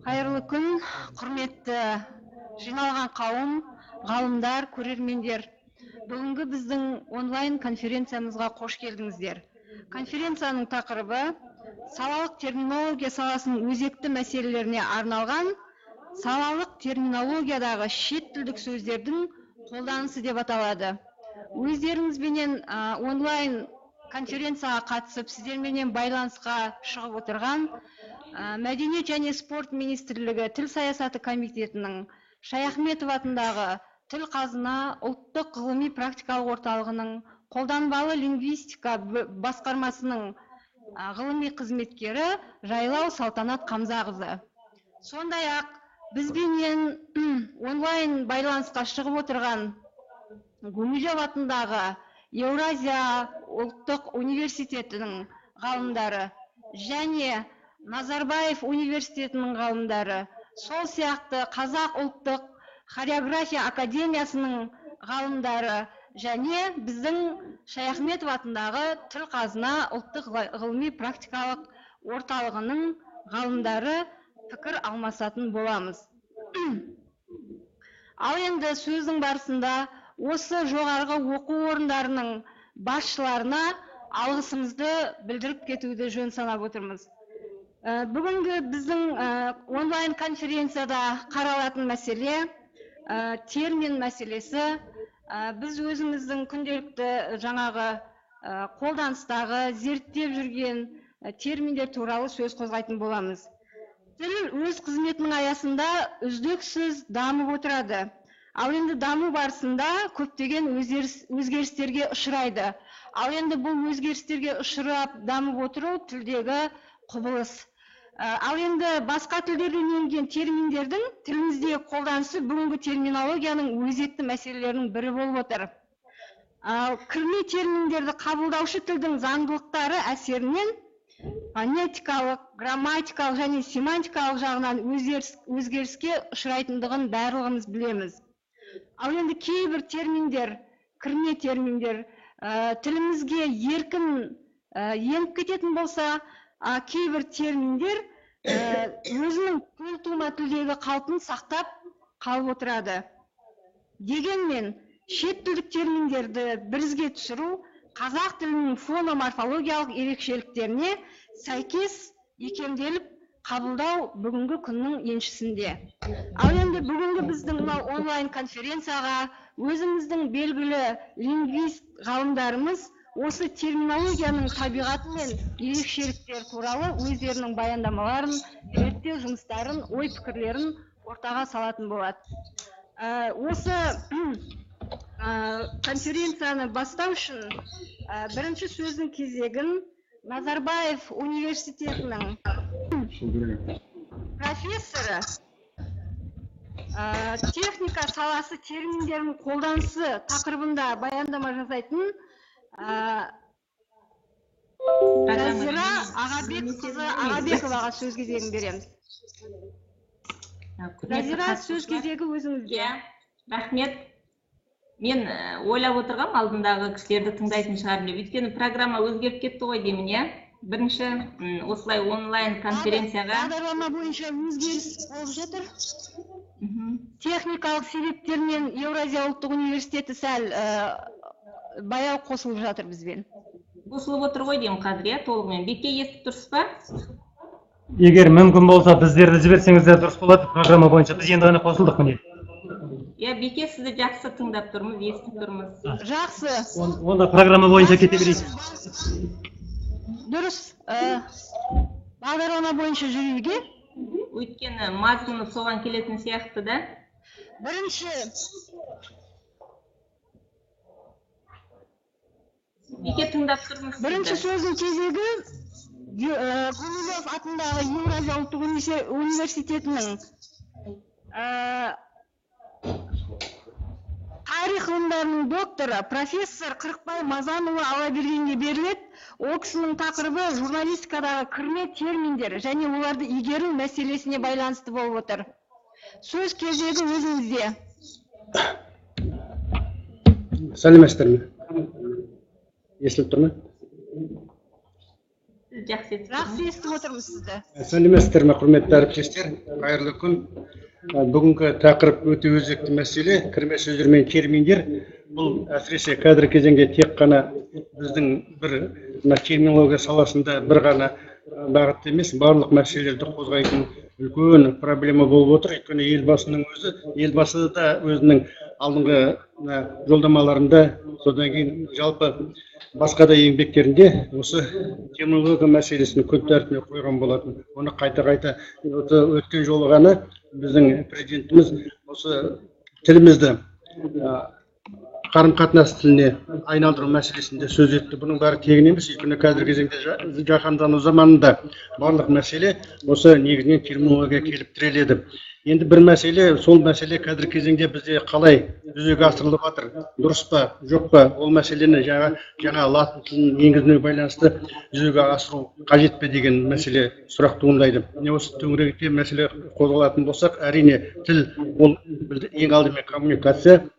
Қайырлы күн, құрметті жиналған қауым, ғалымдар, көрермендер. Бүгінгі біздің онлайн конференциямызға қош келдіңіздер. Конференцияның тақырыбы салалық терминология саласының өзекті мәселелеріне арналған салалық терминологиядағы шет тілдік сөздердің қолданысы деп аталады. Өздеріңізбенен онлайн конференцияға қатысып, сіздерменен байланысқа шығып отырған Мәдениет және спорт министрлігі тіл саясаты комитетінің Шаяхметов атындағы тіл қазына ұлттық ғылыми практикалық орталығының қолданбалы лингвистика басқармасының ғылыми қызметкері Жайлау Салтанат Қамзақызы. Сондай-ақ бізбенен онлайн байланысқа шығып отырған Гумилев атындағы Еуразия ұлттық университетінің ғалымдары және Назарбаев университетінің ғалымдары, сол сияқты Қазақ ұлттық хореография академиясының ғалымдары және біздің Шаяхметов атындағы тіл қазына ұлттық ғылыми практикалық орталығының ғалымдары пікір алмасатын боламыз. Ал енді сөздің барысында осы жоғарғы оқу орындарының басшыларына алғысымызды білдіріп кетуді жөн санап отырмыз. Бүгінгі біздің онлайн конференцияда қаралатын мәселе термин мәселесі. Біз өзіміздің күнделікті жаңағы қолданыстағы зерттеп жүрген терминдер туралы сөз қозғайтын боламыз. Тіл өз қызметінің аясында үздіксіз дамып отырады. Ал енді даму барысында көптеген өзгерістерге ұшырайды. Ал енді бұл өзгерістерге ұшырап дамып отыру тілдегі құбылыс. Ал енді басқа тілдерден енген терминдердің тіліміздегі қолданысы бүгінгі терминологияның өзекті мәселелерінің бірі болып отыр. Кірме терминдерді қабылдаушы тілдің заңдылықтары әсерінен фонетикалық, грамматикалық және семантикалық жағынан өзгеріске ұшырайтындығын барлығымыз білеміз. Ал енді кейбір терминдер, кірме терминдер тілімізге еркін еніп кететін болса, кейбір терминдер өзінің төлтума тілдегі қалпын сақтап қалып отырады. Дегенмен, шет тілдік терминдерді бірізге түсіру қазақ тілінің фономорфологиялық ерекшеліктеріне сәйкес икемделіп қабылдау бүгінгі күннің еншісінде. Ал енді бүгінгі біздің онлайн конференцияға өзіміздің белгілі лингвист ғалымдарымыз осы терминологияның табиғаты мен ерекшеліктері туралы өздерінің баяндамаларын, зерттеу жұмыстарын, ой пікірлерін ортаға салатын болады. Осы конференцияны бастау үшін бірінші сөздің кезегін Назарбаев университетінің профессоры, техника саласы терминдерінің қолданысы тақырыбында баяндама жасайтын Разира Ағабековаға сөз кезегін береміз. Разира, сөз кезегі өзіңізде. Рахмет. Мен ойлап отырғам алдындағы кісілерді тыңдайтын шығармын деп. Өйткені программа өзгеріп кетті ғой деймін, иә? Бірінші осылай онлайн конференцияға бағдарлама бойынша өзгеріс болып жатыр. Техникалық себептермен Еуразия ұлттық университеті сәл баяу қосылып жатыр бізбен. Қосылып отыр ғой деймін қазір, иә, толығымен. Бекке естіп тұрсыз ба? Егер мүмкін болса, біздерді жіберсеңіздер дұрыс болады. Программа бойынша біз енді ғана қосылдық міне. Иә, Бекке сізді жақсы тыңдап тұрмыз, естіп тұрмыз. Жақсы. Онда программа бойынша кете берейік. Дұрыс. Бағдарлама бойынша жүруге. Өйткені мазмұны соған келетін сияқты да. Бірінші Бекке тыңдап тұрмыз. Бірінші сөздің кезегі Гумилев атындағы Еуразия ұлттық университетінің тарих ғылымдарының докторы профессор Қырықбай Мазанұлы Алабергенге беріледі. Ол кісінің тақырыбы журналистикадағы кірме терминдер және оларды игеру мәселесіне байланысты болып отыр. Сөз кезегі өзіңізде. Сәлеметсіздер ме? естіліп тұр ма? Жақсы естіп Жақсы естіп отырмыз сізді. Сәлеметсіздер ме, құрметті әріптестер? Қайырлы күн. Бүгінгі тақырып өте өзекті мәселе, кірме сөздер мен терминдер. Бұл әсіресе қазіргі кезеңде тек қана біздің бір терминология саласында бір ғана бағытты емес, барлық мәселелерді қозғайтын үлкен проблема болып отыр. Өйткені елбасы да өзінің алдыңғы жолдамаларында, содан кейін жалпы басқа да еңбектерінде осы терминология мәселесін күн тәртібіне қойған болатын. Оны қайта өткен жолы ғана біздің президентіміз осы тілімізді қарым-қатынас тіліне айналдыру мәселесінде сөз етті. Бұның бәрі тегін емес, өйткені қазіргі кезеңде жаһандану заманында барлық мәселе осы негізінен терминология келіп тіреледі. Енді бір мәселе, сол мәселе қазіргі кезеңде бізде қалай жүзеге асырылып жатыр, дұрыс па, жоқ па, ол мәселені жаңа латын тілін енгізуіне байланысты жүзеге асыру қажет пе деген мәселе сұрақ туындайды. Осы төңіректе мәселе қозғалатын болсақ, әрине тіл ол ең алдымен коммуникация.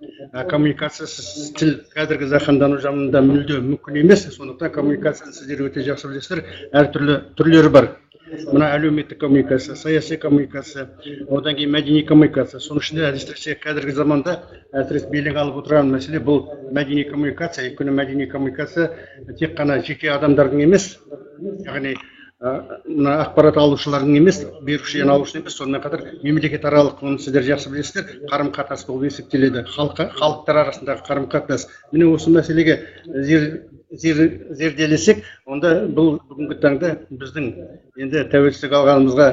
Коммуникациясыз тіл қазіргі жаһандану заманында мүлде мүмкін емес. Сондықтан коммуникацияны сіздер өте жақсы білесіздер, әртүрлі түрлері бар. Мына әлеуметтік коммуникация, саяси коммуникация, одан кейін мәдени коммуникация. Соның ішінде әсіресе қазіргі заманда әсіресе белең алып отырған мәселе бұл мәдени коммуникация. Өйткені мәдени коммуникация тек қана жеке адамдардың емес, яғни мына ақпарат алушылардың емес, беруші және алушы емес, сонымен қатар мемлекет аралық, оны сіздер жақсы білесіздер, қарым-қатынас болып есептеледі. Халықтар арасындағы қарым-қатынас. Міне осы мәселеге зерделесек, онда бұл бүгінгі таңда біздің енді тәуелсіздік алғанымызға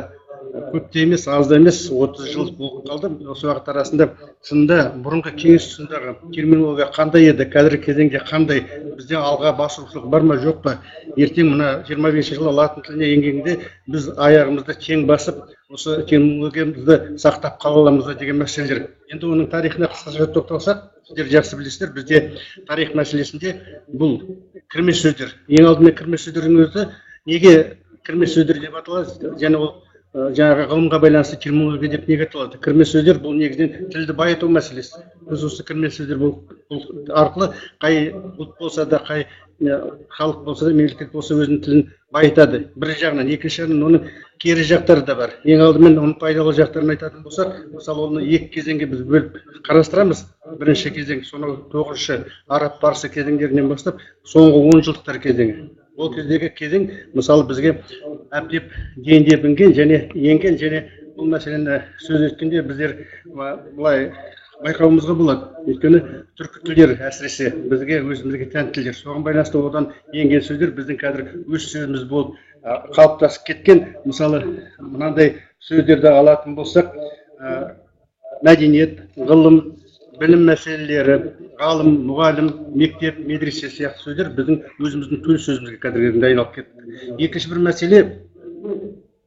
көп те емес, аз да емес, 30 жыл болып қалды. Осы уақыт арасында шынында бұрынғы кеңес тұсындағы терминология қандай еді, қазіргі кезеңде қандай, бізде алға басушылық бар ма, жоқ па? Ертең мына 25 жылы латын тіліне енгенде біз аяғымызды тең басып, осы терминологиямызды сақтап қала аламыз деген мәселелер. Енді оның тарихына қысқаша тоқталсақ, сіздер жақсы білесіздер, бізде тарих мәселесінде бұл кірме сөздер. Ең алдымен кірме сөздердің өзі неге кірме сөздер деп аталады, және ол жаңағы ғылымға байланысты терминология деп неге аталады? Кірме сөздер бұл негізінен тілді байыту мәселесі. Біз осы кірме сөздер арқылы қай ұлт болса да, қай халық болса да, мемлекет болса өзінің тілін байытады. Бір жағынан, екінші жағынан оның кері жақтары да бар. Ең алдымен оның пайдалы жақтарын айтатын болсақ, мысалы оны екі кезеңге біз бөліп қарастырамыз. Бірінші кезең, сонау 9-шы араб-парсы кезеңдерінен бастап, соңғы 10 жылдықтар кезеңі. Ол кездегі кезең, мысалы бізге әптеп дендеп інген және енген, және бұл мәселені сөз еткенде біздер былай байқауымызға болады. Өйткені түркі тілдер әсіресе бізге өзімізге тән тілдер. Соған байланысты одан енген сөздер біздің қазір өз сөзіміз болып қалыптасып кеткен. Мысалы мынандай сөздерді алатын болсақ, мәдениет, ғылым, білім мәселелері, ғалым, мұғалім, мектеп, медресе сияқты сөздер біздің өзіміздің төл сөзімізге қазіргі кезеңде айналып кетті. Екінші бір мәселе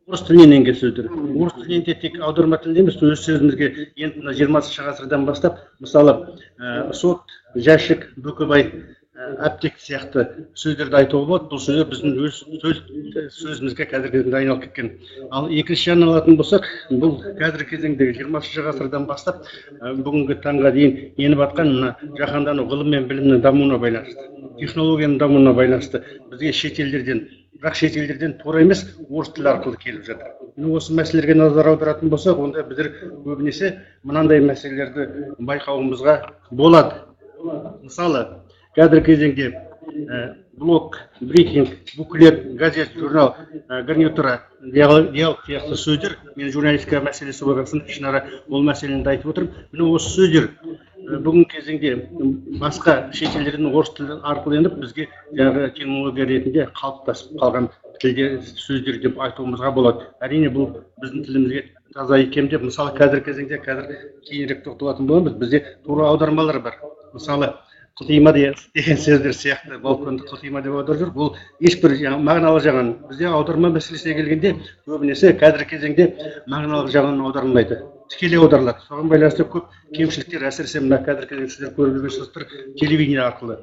орыс тілінен енген сөздер. Орыс тілінен де тек аударма тілінде емес, өз сөзімізге енді 20-шы ғасырдан бастап, мысалы сот, жәшік, бүкібай, әптек сияқты сөздерді айтуға болады. Бұл сөздер біздің өз сөзімізге қазіргі кезеңде айналып кеткен. Ал екінші жағынан алатын болсақ, бұл қазіргі кезеңдегі 20-шы ғасырдан бастап бүгінгі таңға дейін еніп жатқан мына жаһандану ғылым мен білімнің дамуына байланысты, технологияның дамуына байланысты бізге шетелдерден, бірақ шетелдерден тура емес, орыс тілі арқылы келіп жатыр. Осы мәселелерге назар аударатын болсақ, онда біздер көбінесе мынандай мәселелерді байқауымызға болады. Мысалы, қазіргі кезеңде блог, брифинг, буклет, газет, журнал, гарнитура, диалог сияқты сөздер, мен журналистика мәселесі болғасын ішінара ол мәселені айтып отырмын. Міне осы сөздер бүгінгі кезеңде басқа шетелдердің орыс тілі арқылы еніп бізге жаңағы терминология ретінде қалыптасып қалған тілде сөздер деп айтуымызға болады. Әрине бұл біздің тілімізге таза икемдеп, мысалы қазіргі кезеңде кейінірек тоқталатын боламыз, бізде тура аудармалар бар. Мысалы қылтима деген сөздер сияқты, балконды қылтима деп аударып жүр. Бұл ешбір мағыналы жағынан, бізде аударма мәселесіне келгенде көбінесе қазіргі кезеңде мағыналық жағынан аударылмайды, тікелей аударылады. Соған байланысты көп кемшіліктер, әсіресе мына қазіргі кезеңде сіздер көріп жүрсіздер, телевидение арқылы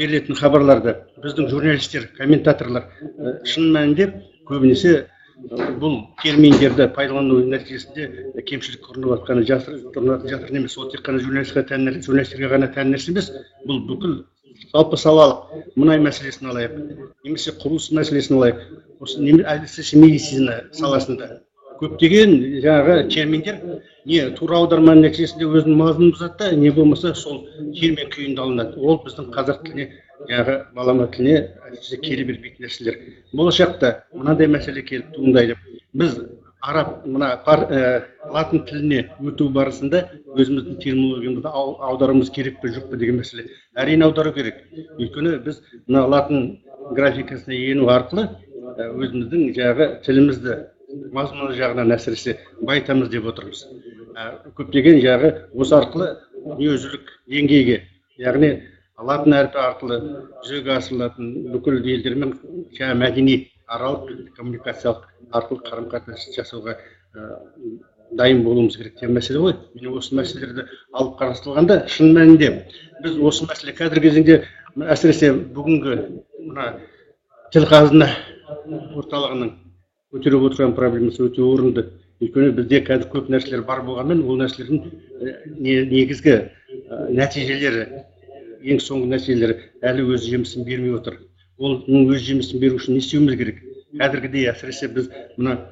берілетін хабарларды біздің журналистер, комментаторлар шын мәнінде көбінесе бұл терминдерді пайдалану нәтижесінде кемшілік көрініп жатқаны жасырын емес. Ол тек қана журналистерге ғана тән нәрсе емес, бұл бүкіл жалпы салалық мұнай мәселесін алайық, немесе құрылыс мәселесін алайық, осы әсіресе медицина саласында көптеген жаңағы терминдер не тура аударма нәтижесінде өзінің мазмұнын бұзады, не болмаса сол термин күйінде алынады. Ол біздің қазақ тіліне, жаңағы балама тіліне келе бермейтін нәрселер. Болашақта мынандай мәселе келіп туындайды. Біз араб латын тіліне өту барысында өзіміздің терминологиямызды аударуымыз керек пе жоқ па деген мәселе. Әрине аудару керек. Өйткені біз мына латын графикасына ену арқылы өзіміздің жаңағы тілімізді мазмұны жағынан әсіресе байтамыз деп отырмыз. Көптеген жағы осы арқылы дүниежүзілік деңгейге, яғни латын әрпі арқылы жүзеге асырылатын бүкіл елдермен мәдени аралық коммуникациялық арқылы қарым-қатынас жасауға дайын болуымыз керек деген мәселе ғой. Мен осы мәселелерді алып қарастырғанда шын мәнінде біз осы мәселе қазіргі кезеңде әсіресе бүгінгі мына тіл қазына орталығының көтеріп отырған проблемасы өте орынды. Өйткені бізде қазір көп нәрселер бар болғанмен, ол нәрселердің негізгі нәтижелері, ең соңғы нәтижелері әлі өз жемісін бермей отыр. Ол өз жемісін беру үшін не істеуіміз керек? Қазіргідей әсіресе біз мына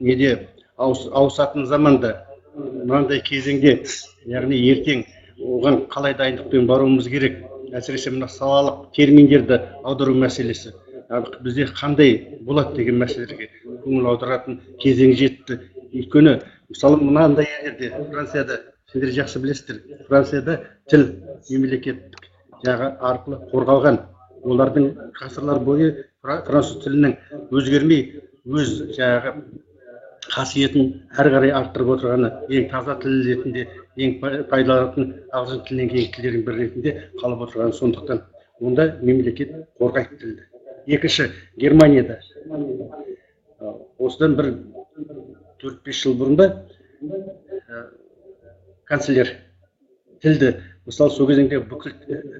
неде ауысатын заманда, мынандай кезеңде, яғни ертең оған қалай дайындықпен баруымыз керек? Әсіресе мына салалық терминдерді аудару мәселесі бізде қандай болады деген мәселелерге көңіл аударатын кезең жетті. Өйткені мысалы мынандай елдерде, Францияда, сендер жақсы білесіздер, Францияда тіл мемлекеттік жағы арқылы қорғалған. Олардың ғасырлар бойы француз тілінің өзгермей өз жағы қасиетін әрі қарай арттырып отырғаны, ең таза тіл ретінде, ең пайдаланатын ағылшын тілінен кейінгі тілдердің бірі ретінде қалып отырғаны. Сондықтан онда мемлекет қорғайды тілді. Екінші, Германияда осыдан бір 4-5 жыл бұрында канцлер тілді, мысалы сол кезеңде бүкіл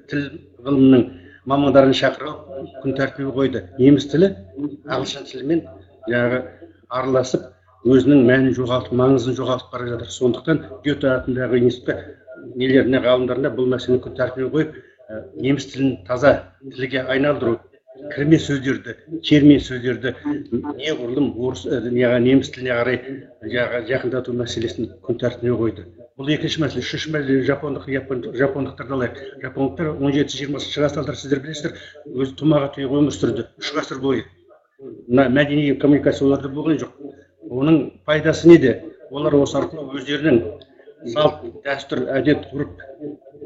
тіл ғылымының мамандарын шақырып күн тәртібі қойды. Неміс тілі ағылшын тілімен жаңағы араласып өзінің мәнін жоғалтып, маңызын жоғалтып бара жатыр. Сондықтан Гете атындағы институтқа ғалымдарына бұл мәселені күн тәртібіне қойып, неміс тілін таза тілге айналдыру, кірме сөздерді, термин сөздерді неғұрлым неміс тіліне қарай жақындату мәселесін күн тәртібіне қойды. Бұл екінші мәселе. Үшінші мәселе жапондықтарды алайық. Жапондықтар 17-20 ғасырларда сіздер білесіздер, өзі тұмаға тұйық өмір сүрді 3 ғасыр бойы. Мәдени коммуникацияларды болған жоқ. Оның пайдасы неде? Олар осы арқылы өздерінің салт, дәстүр, әдет, ғұрып,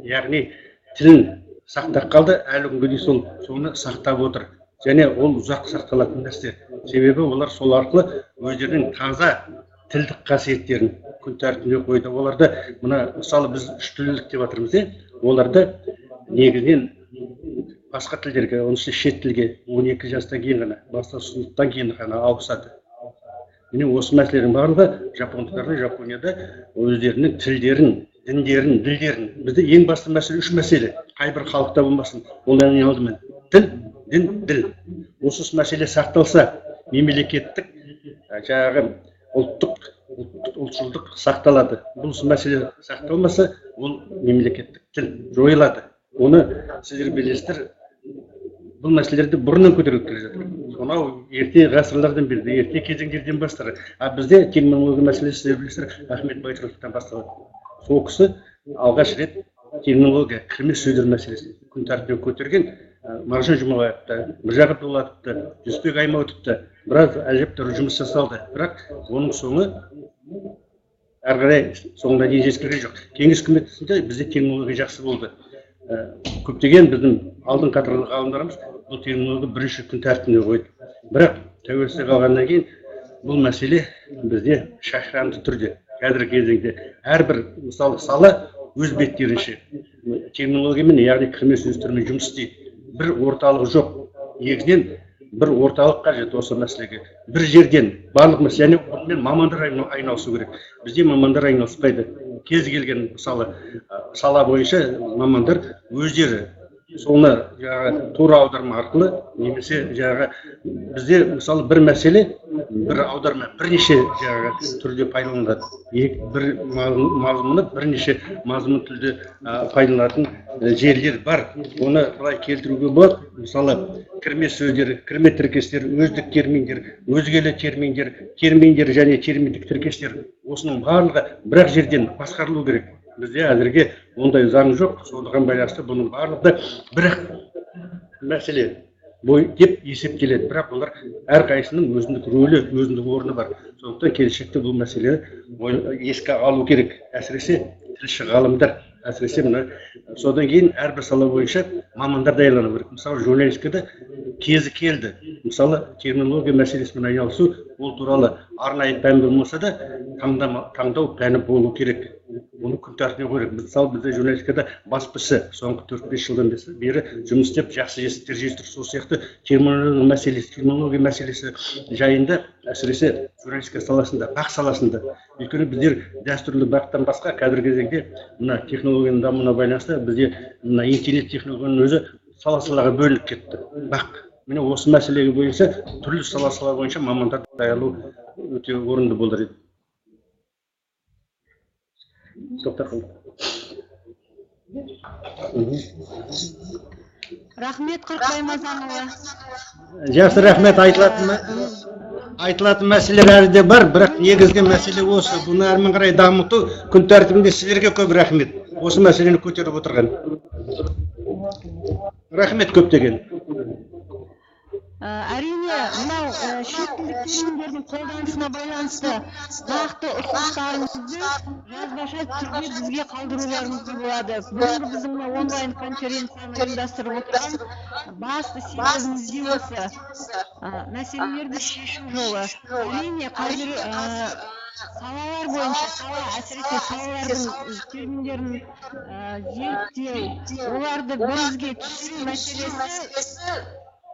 яғни тілін сақтап қалды, әлі күнге дейін соны сақтап отыр. Және ол ұзақ сақталатын нәрсе. Себебі олар сол арқылы өздерінің таза тілдік қасиеттерін күн тәртібіне қойды. Оларды мына мысалы біз үштілділік деп жатырмыз, оларды негізінен басқа тілдерге, оның ішінде шет тілге 12 жастан кейін ғана, басқа сыныптан кейін ғана ауысады. Міне осы мәселелердің барлығы жапондықтардың Жапонияда өздерінің тілдерін, діндерін, ділдерін. Бізде ең басты мәселе 3 мәселе. Қай бір халықта болмасын, ол не алдымен тіл, дін, діл. Осы мәселе сақталса, мемлекеттік жаңағы ұлтшылдық сақталады. Бұл мәселе сақталмаса, ол мемлекеттік тіл жойылады. Оны сіздер білесіздер, бұл мәселелерді бұрыннан көтеріліп келе жатыр. Сонау ерте ғасырлардан бері, ерте кезеңдерден бастары. Бізде терминология мәселесі сіздер білесіздер, Ахмет Байтұрсыновтан басталады. Сол кісі алғаш рет терминология, кірме сөздер мәселесін күн тәртібіне көтерген. Мағжан Жұмабаевты, Міржақып Дулатовты, Жүсіпбек Аймауытовты біраз әжептәуір жұмыс жасалды. Бірақ оның соңы әрі қарай соңына дейін жеткізген жоқ. Кеңес үкіметінде бізде терминология жақсы болды. Көптеген біздің алдын қатарлы ғалымдарымыз бұл терминология бірінші күн тәртібіне қойды. Бірақ тәуелсіздік алғаннан кейін бұл мәселе бізде шашыранды түрде қазіргі кезеңде әрбір мысалы сала өз беттерінше терминологиямен, яғни кірме сөздермен жұмыс істейді. Бір орталық жоқ. Негізінен бір орталық қажет осы мәселеге. Бір жерден барлық мәселені онымен мамандар айналысу керек. Бізде мамандар айналыспайды. Кез келген мысалы сала бойынша мамандар өздері соны жаңағы тура аударма арқылы немесе жаңағы бізде мысалы бір мәселе бір аударма бірнеше жаңағы түрде пайдаланылады. Бір мазмұны бірнеше мазмұн түрде пайдаланатын жерлер бар. Оны былай келтіруге болады. Мысалы кірме сөздер, кірме тіркестер, өздік терминдер, өзгелі терминдер, терминдер және терминдік тіркестер, осының барлығы бір жерден басқарылу керек. Бізде әзірге ондай заң жоқ, сондықтан байланысты бұның барлығы бір мәселе бой деп есептеледі. Бірақ олар әрқайсының өзіндік рөлі, өзіндік орны бар. Сондықтан келешекте бұл мәселені еске алу керек. Әсіресе тілші ғалымдар, әсіресе мына содан кейін әрбір сала бойынша мамандар даярлану керек. Мысалы журналистикада кезі келді. Мысалы терминология мәселесімен айналысу, ол туралы арнайы пән болмаса да таңдау пәні болу керек. Оны күн тәртібіне қойып, мысалы бізде журналистикада баспасы соңғы 4-5 жылдан бері жұмыс істеп, жақсы жетістіктер жетістір, сол сияқты терминология мәселесі жайында, әсіресе журналистика саласында, бақ саласында. Өйткені біздер дәстүрлі бақтан басқа қазіргі кезеңде мына технологияның дамуына байланысты бізде мына интернет технологияның өзі сала-салаға бөлініп кетті. Бақ. Міне осы мәселеге бойынша түрлі сала-салалар бойынша мамандар даярлау өте орынды болар еді. Рахмет, Қырықбай Мазанова. Жақсы, рахмет. Айтылатын мәселелер әлі де бар, бірақ негізгі мәселе осы. Бұны әрмен қарай дамыту күн тәртібінде сіздерге көп рахмет. Осы мәселені көтеріп отырған. Рахмет көптеген. Әрине, мынау шет тілдік терминдердің қолданысына байланысты нақты ұсыныстарыңызды жазбаша түрде бізге қалдыруларыңызға болады. Бүгінгі біздің онлайн конференцияны ұйымдастырып отырған басты себебіміз де осы. Мәселелерді шешу жолы. Әрине, қазір салалар бойынша, әсіресе салалардың терминдерін зерттеу, оларды бірізге түсіру мәселесі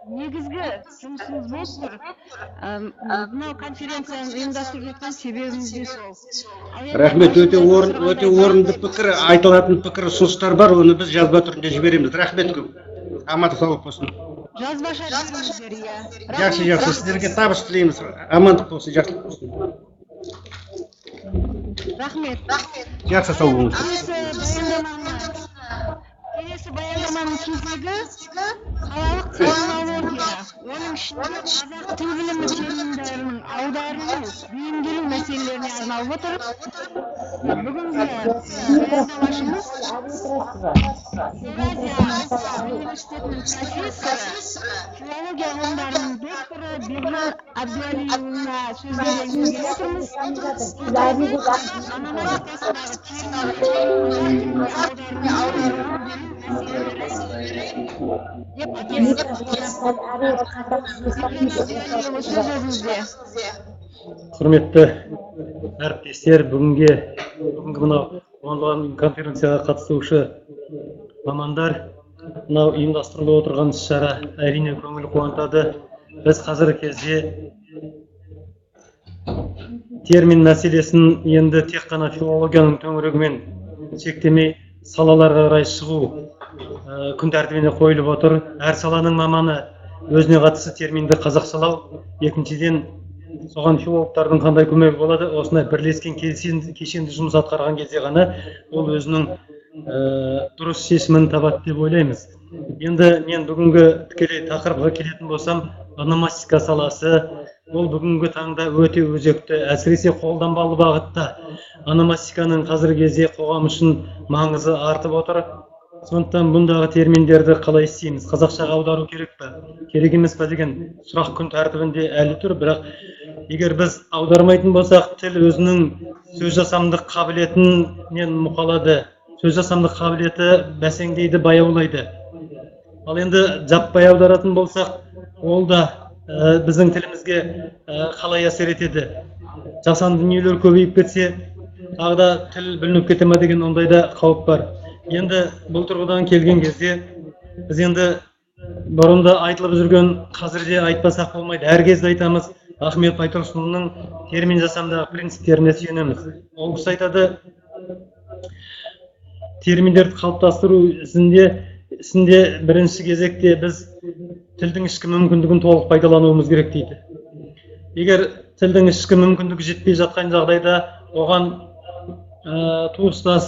негізгі жұмысымыз болып тұр. Мынау конференцияны ұйымдастырып жатқан себебіміз де сол. Рахмет, өте орынды пікір, айтылатын пікір, ұсыныстар бар, оны біз жазба түрінде жібереміз. Рахмет көп. Амандық саулық болсын. Жазбаша беріңіздер, иә. Жақсы, сіздерге табыс тілейміз. Амандық болсын, жақсылық болсын. Рахмет. Жақсы, сау болыңыз. Келесі баяндаманың кезегі қалалық терминология, оның ішінде қазақ тіл білімі терминдерінің аударылу, бейімделу мәселелеріне арналып отыр. Бүгінгі баяндамашымыз Евразия университетінің профессоры, филология ғылымдарының докторы Бекжан Әбдуәлиевна сөз беруге отырмыз. Ономастикасындағы терминдердің аударылу Құрметті әріптестер, бүгінгі мынау онлайн конференцияға қатысушы мамандар, мынау ұйымдастырылып отырған іс-шара әрине көңіл қуантады. Біз қазіргі кезде термин мәселесін енді тек қана филологияның төңірегімен шектемей салаларға қарай шығу күн тәртібіне қойылып отыр. Әр саланың маманы өзіне қатысты терминді қазақшалау. Екіншіден, соған филологтардың қандай көмегі болады? Осындай бірлескен кешенді жұмыс атқарған кезде ғана ол өзінің дұрыс шешімін табады деп ойлаймыз. Енді мен бүгінгі тікелей тақырыпқа келетін болсам, ономастика саласы, ол бүгінгі таңда өте өзекті, әсіресе қолданбалы бағытта. Ономастиканың қазіргі кезде қоғам үшін маңызы артып отыр. Сондықтан бұндағы терминдерді қалай істейміз? Қазақшаға аудару керек пе? Керек емес пе деген сұрақ күн тәртібінде әлі тұр. Бірақ егер біз аудармайтын болсақ, тіл өзінің сөз жасамдық қабілетінен мұқалады. Сөз жасамдық қабілеті бәсеңдейді, баяулайды. Ал енді жаппай аударатын болсақ, ол да біздің тілімізге қалай әсер етеді? Жасанды дүниелер көбейіп кетсе, тағы да тіл бүлініп кете ме деген ондайда қауіп бар. Енді бұл тұрғыдан келген кезде біз енді бұрында айтылып жүрген, қазірде айтпасақ болмайды. Әр кезде айтамыз, Ахмет Байтұрсынұлының термин жасамдағы принциптеріне сүйенеміз. Ол кісі айтады, терминдерді қалыптастыру ісінде ісінде бірінші кезекте біз тілдің ішкі мүмкіндігін толық пайдалануымыз керек дейді. Егер тілдің ішкі мүмкіндігі жетпей жатқан жағдайда оған туыстас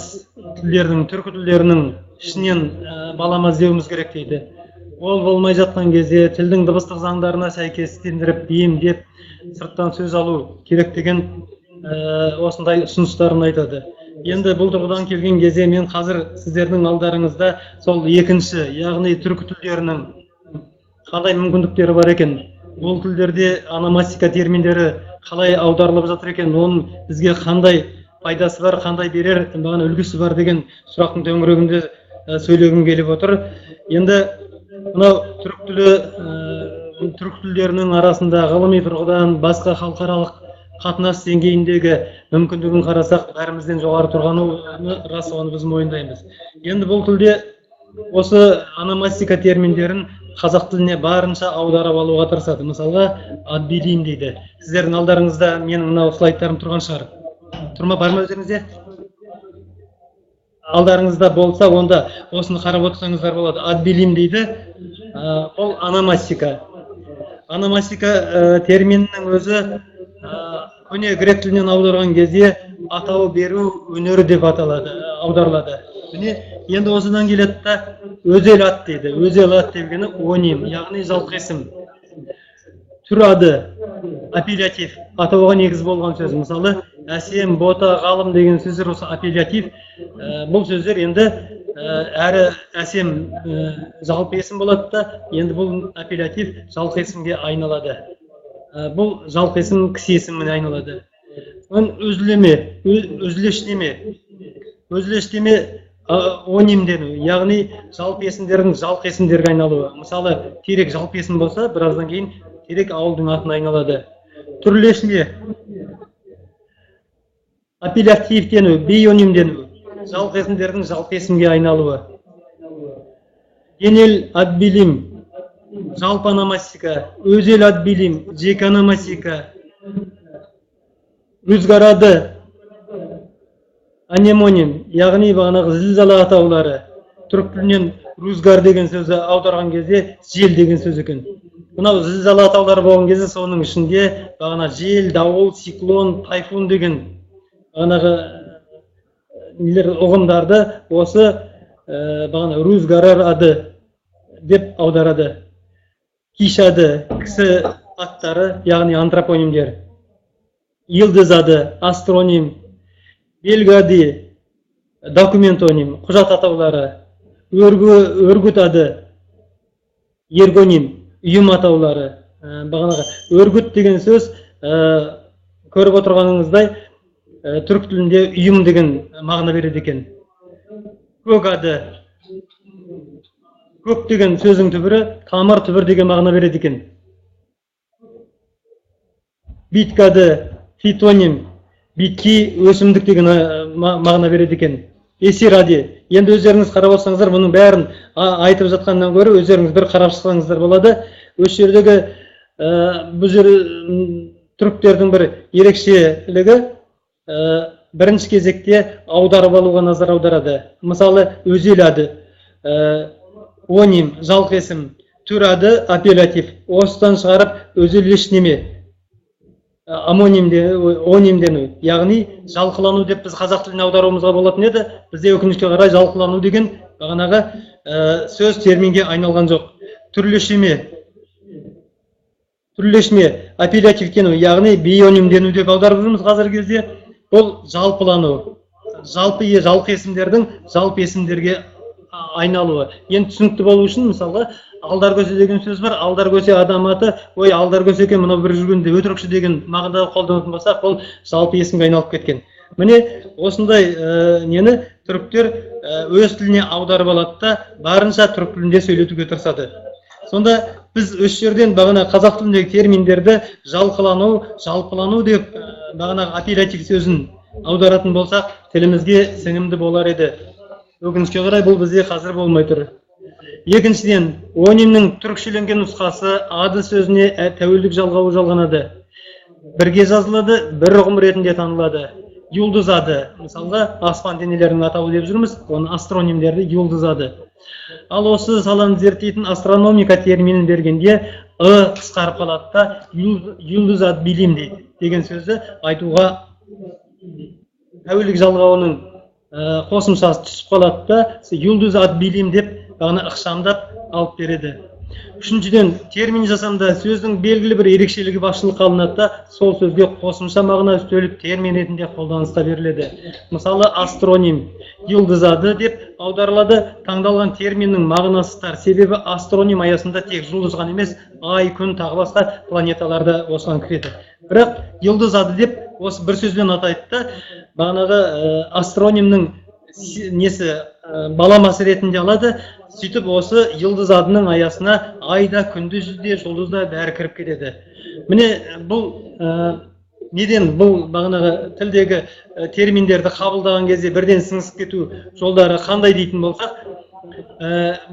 тілдердің, түркі тілдерінің ішінен балама іздеуіміз керек дейді. Ол болмай жатқан кезде тілдің дыбыстық заңдарына сәйкестендіріп, бейімдеп, сырттан сөз алу керек деген осындай ұсыныстарын айтады. Енді бұл тұрғыдан келген кезде мен қазір сіздердің алдарыңызда сол екінші, яғни түркі тілдерінің қандай мүмкіндіктері бар екен, бұл тілдерде ономастика терминдері қалай аударылып жатыр екен, оның бізге қандай пайдасы бар, қандай берер маған үлгісі бар деген сұрақтың төңірегінде сөйлегім келіп отыр. Енді мынау түрік тілдерінің арасында ғылыми тұрғыдан басқа халықаралық қатынас деңгейіндегі мүмкіндігін қарасақ, бәрімізден жоғары тұрғаны рас, оны біз мойындаймыз. Енді бұл тілде осы ономастика терминдерін қазақ тіліне барынша аударып алуға тырысады. Мысалға, адбилим дейді. Сіздердің алдарыңызда менің мынау слайдтарым тұрған шығар. Тұрма бар ма өздеріңізде? Алдарыңызда болса, онда осыны қарап отырсаңыздар болады. Адбилим дейді. Ол ономастика. Ономастика терминінің өзі көне грек тілінен аударған кезде атау беру өнері деп аударылады. Енді осыдан келеді да өзел ат дейді. Өзел ат дегені оним, яғни жалқы есім. Түр ады, апеллятив, атауға негіз болған сөз. Мысалы, әсем, бота, ғалым деген сөздер осы апеллятив. Бұл сөздер енді әрі әсем жалпы есім болады да, енді бұл апеллятив жалқы есімге айналады. Бұл жалпы есім кісі есіміне айналады. Өзілеме, өзілештеме онимдену, яғни жалпы есімдердің жалқы есімдерге айналуы. Мысалы, терек жалпы есім болса, біраздан кейін терек ауылдың атына айналады. Түрлешме, апеллятивтену, бейонимдену, жалпы есімдердің жалпы есімге айналуы. Генел адбилим, жалпы ономастика, өзел адбилим, жеке ономастика, рүзгарады, анемоним, яғни бағанағы зілзала атаулары. Түрік тілінен рүзгар деген сөзі аударған кезде жел деген сөз екен. Мынау зілзала атаулары болған кезде соның ішінде бағана жел, дауыл, циклон, тайфун деген бағанағы ұғымдарды осы бағана рүзгарар ады деп аударады. Кишады, кісі аттары, яғни антропонимдер. Йылдыз ады, астроним. Белгади, документоним, құжат атаулары. Өргіт ады, ергоним, үйім атаулары. Бағанағы өргіт деген сөз көріп отырғаныңыздай түрік тілінде үйім деген мағына береді екен. Көк ады, көк деген сөздің түбірі тамыр, түбір деген мағына береді екен. Биткады, фитоним, битки, өсімдік деген мағына береді екен. Есиради. Енді өздеріңіз қарап отырсаңыздар, бұның бәрін айтып жатқаннан гөрі өздеріңіз бір қарап шықсаңыздар болады. Осы жердегі бұл түріктердің бір ерекшелігі бірінші кезекте аударып алуға назар аударады. Мысалы, өзел ады, оним, жалқы есім, түр ады, апеллятив. Осыдан шығарып өзелештеме, онимдену, яғни жалқылану деп біз қазақ тіліне аударуымызға болатын еді. Бізде өкінішке қарай жалқылану деген бағанағы сөз терминге айналған жоқ. Түрлешме, апеллятивтену, яғни бейонимдену деп аударып жүрміз қазіргі кезде. Бұл жалпылану, жалпы есімдердің жалпы есімдерге айналуы. Енді түсінікті болу үшін, мысалға, алдаркөсе деген сөз бар. Алдаркөсе адам аты, ой, алдаркөсе екен, мынау бір жүргенде өтірікші деген мағынада қолданатын болсақ, бұл жалпы есімге айналып кеткен. Міне осындай нені түріктер өз тіліне аударып алады да, барынша түрік тілінде сөйлетуге тырысады. Сонда біз өз жерден бағана қазақ тіліндегі терминдерді жалпылану деп бағана апеллятив сөзін аударатын болсақ, тілімізге сіңімді болар еді. Өкінішке қарай бұл бізде қазір болмай тұр. Екіншіден, онимнің түрікшеленген нұсқасы ады сөзіне тәуелдік жалғауы жалғанады. Бірге жазылады, бір ұғым ретінде танылады. Юлдыз ады, мысалға аспан денелерінің атауы деп жүрміз, оны астронимдерді юлдыз ады. Ал осы саланы зерттейтін астрономика терминін бергенде қысқарып қалады да юлдуз ад билим дейді деген сөзді айтуға тәуелік жалғауының қосымшасы түсіп қалады да юлдуз ад билим деп бағана ықшамдап алып береді. Үшіншіден, термин жасамда сөздің белгілі бір ерекшелігі басшылыққа алынады да сол сөзге қосымша мағына үстеліп термин ретінде қолданысқа беріледі. Мысалы, астроним юлдуз ады деп аударылады. Таңдалған терминнің мағынасы тар, себебі астроним аясында тек жұлдыз ғана емес, ай, күн, тағы басқа планеталар да осыған кіреді. Бірақ юлдуз ады деп осы бір сөзбен атайды да бағанағы астронимнің несі баламасы ретінде алады. Сөйтіп осы йылдыз адының аясына айда, күндізде, жұлдызда бәрі кіріп кетеді. Міне бұл неден бұл бағанағы тілдегі терминдерді қабылдаған кезде бірден сіңісіп кету жолдары қандай дейтін болсақ,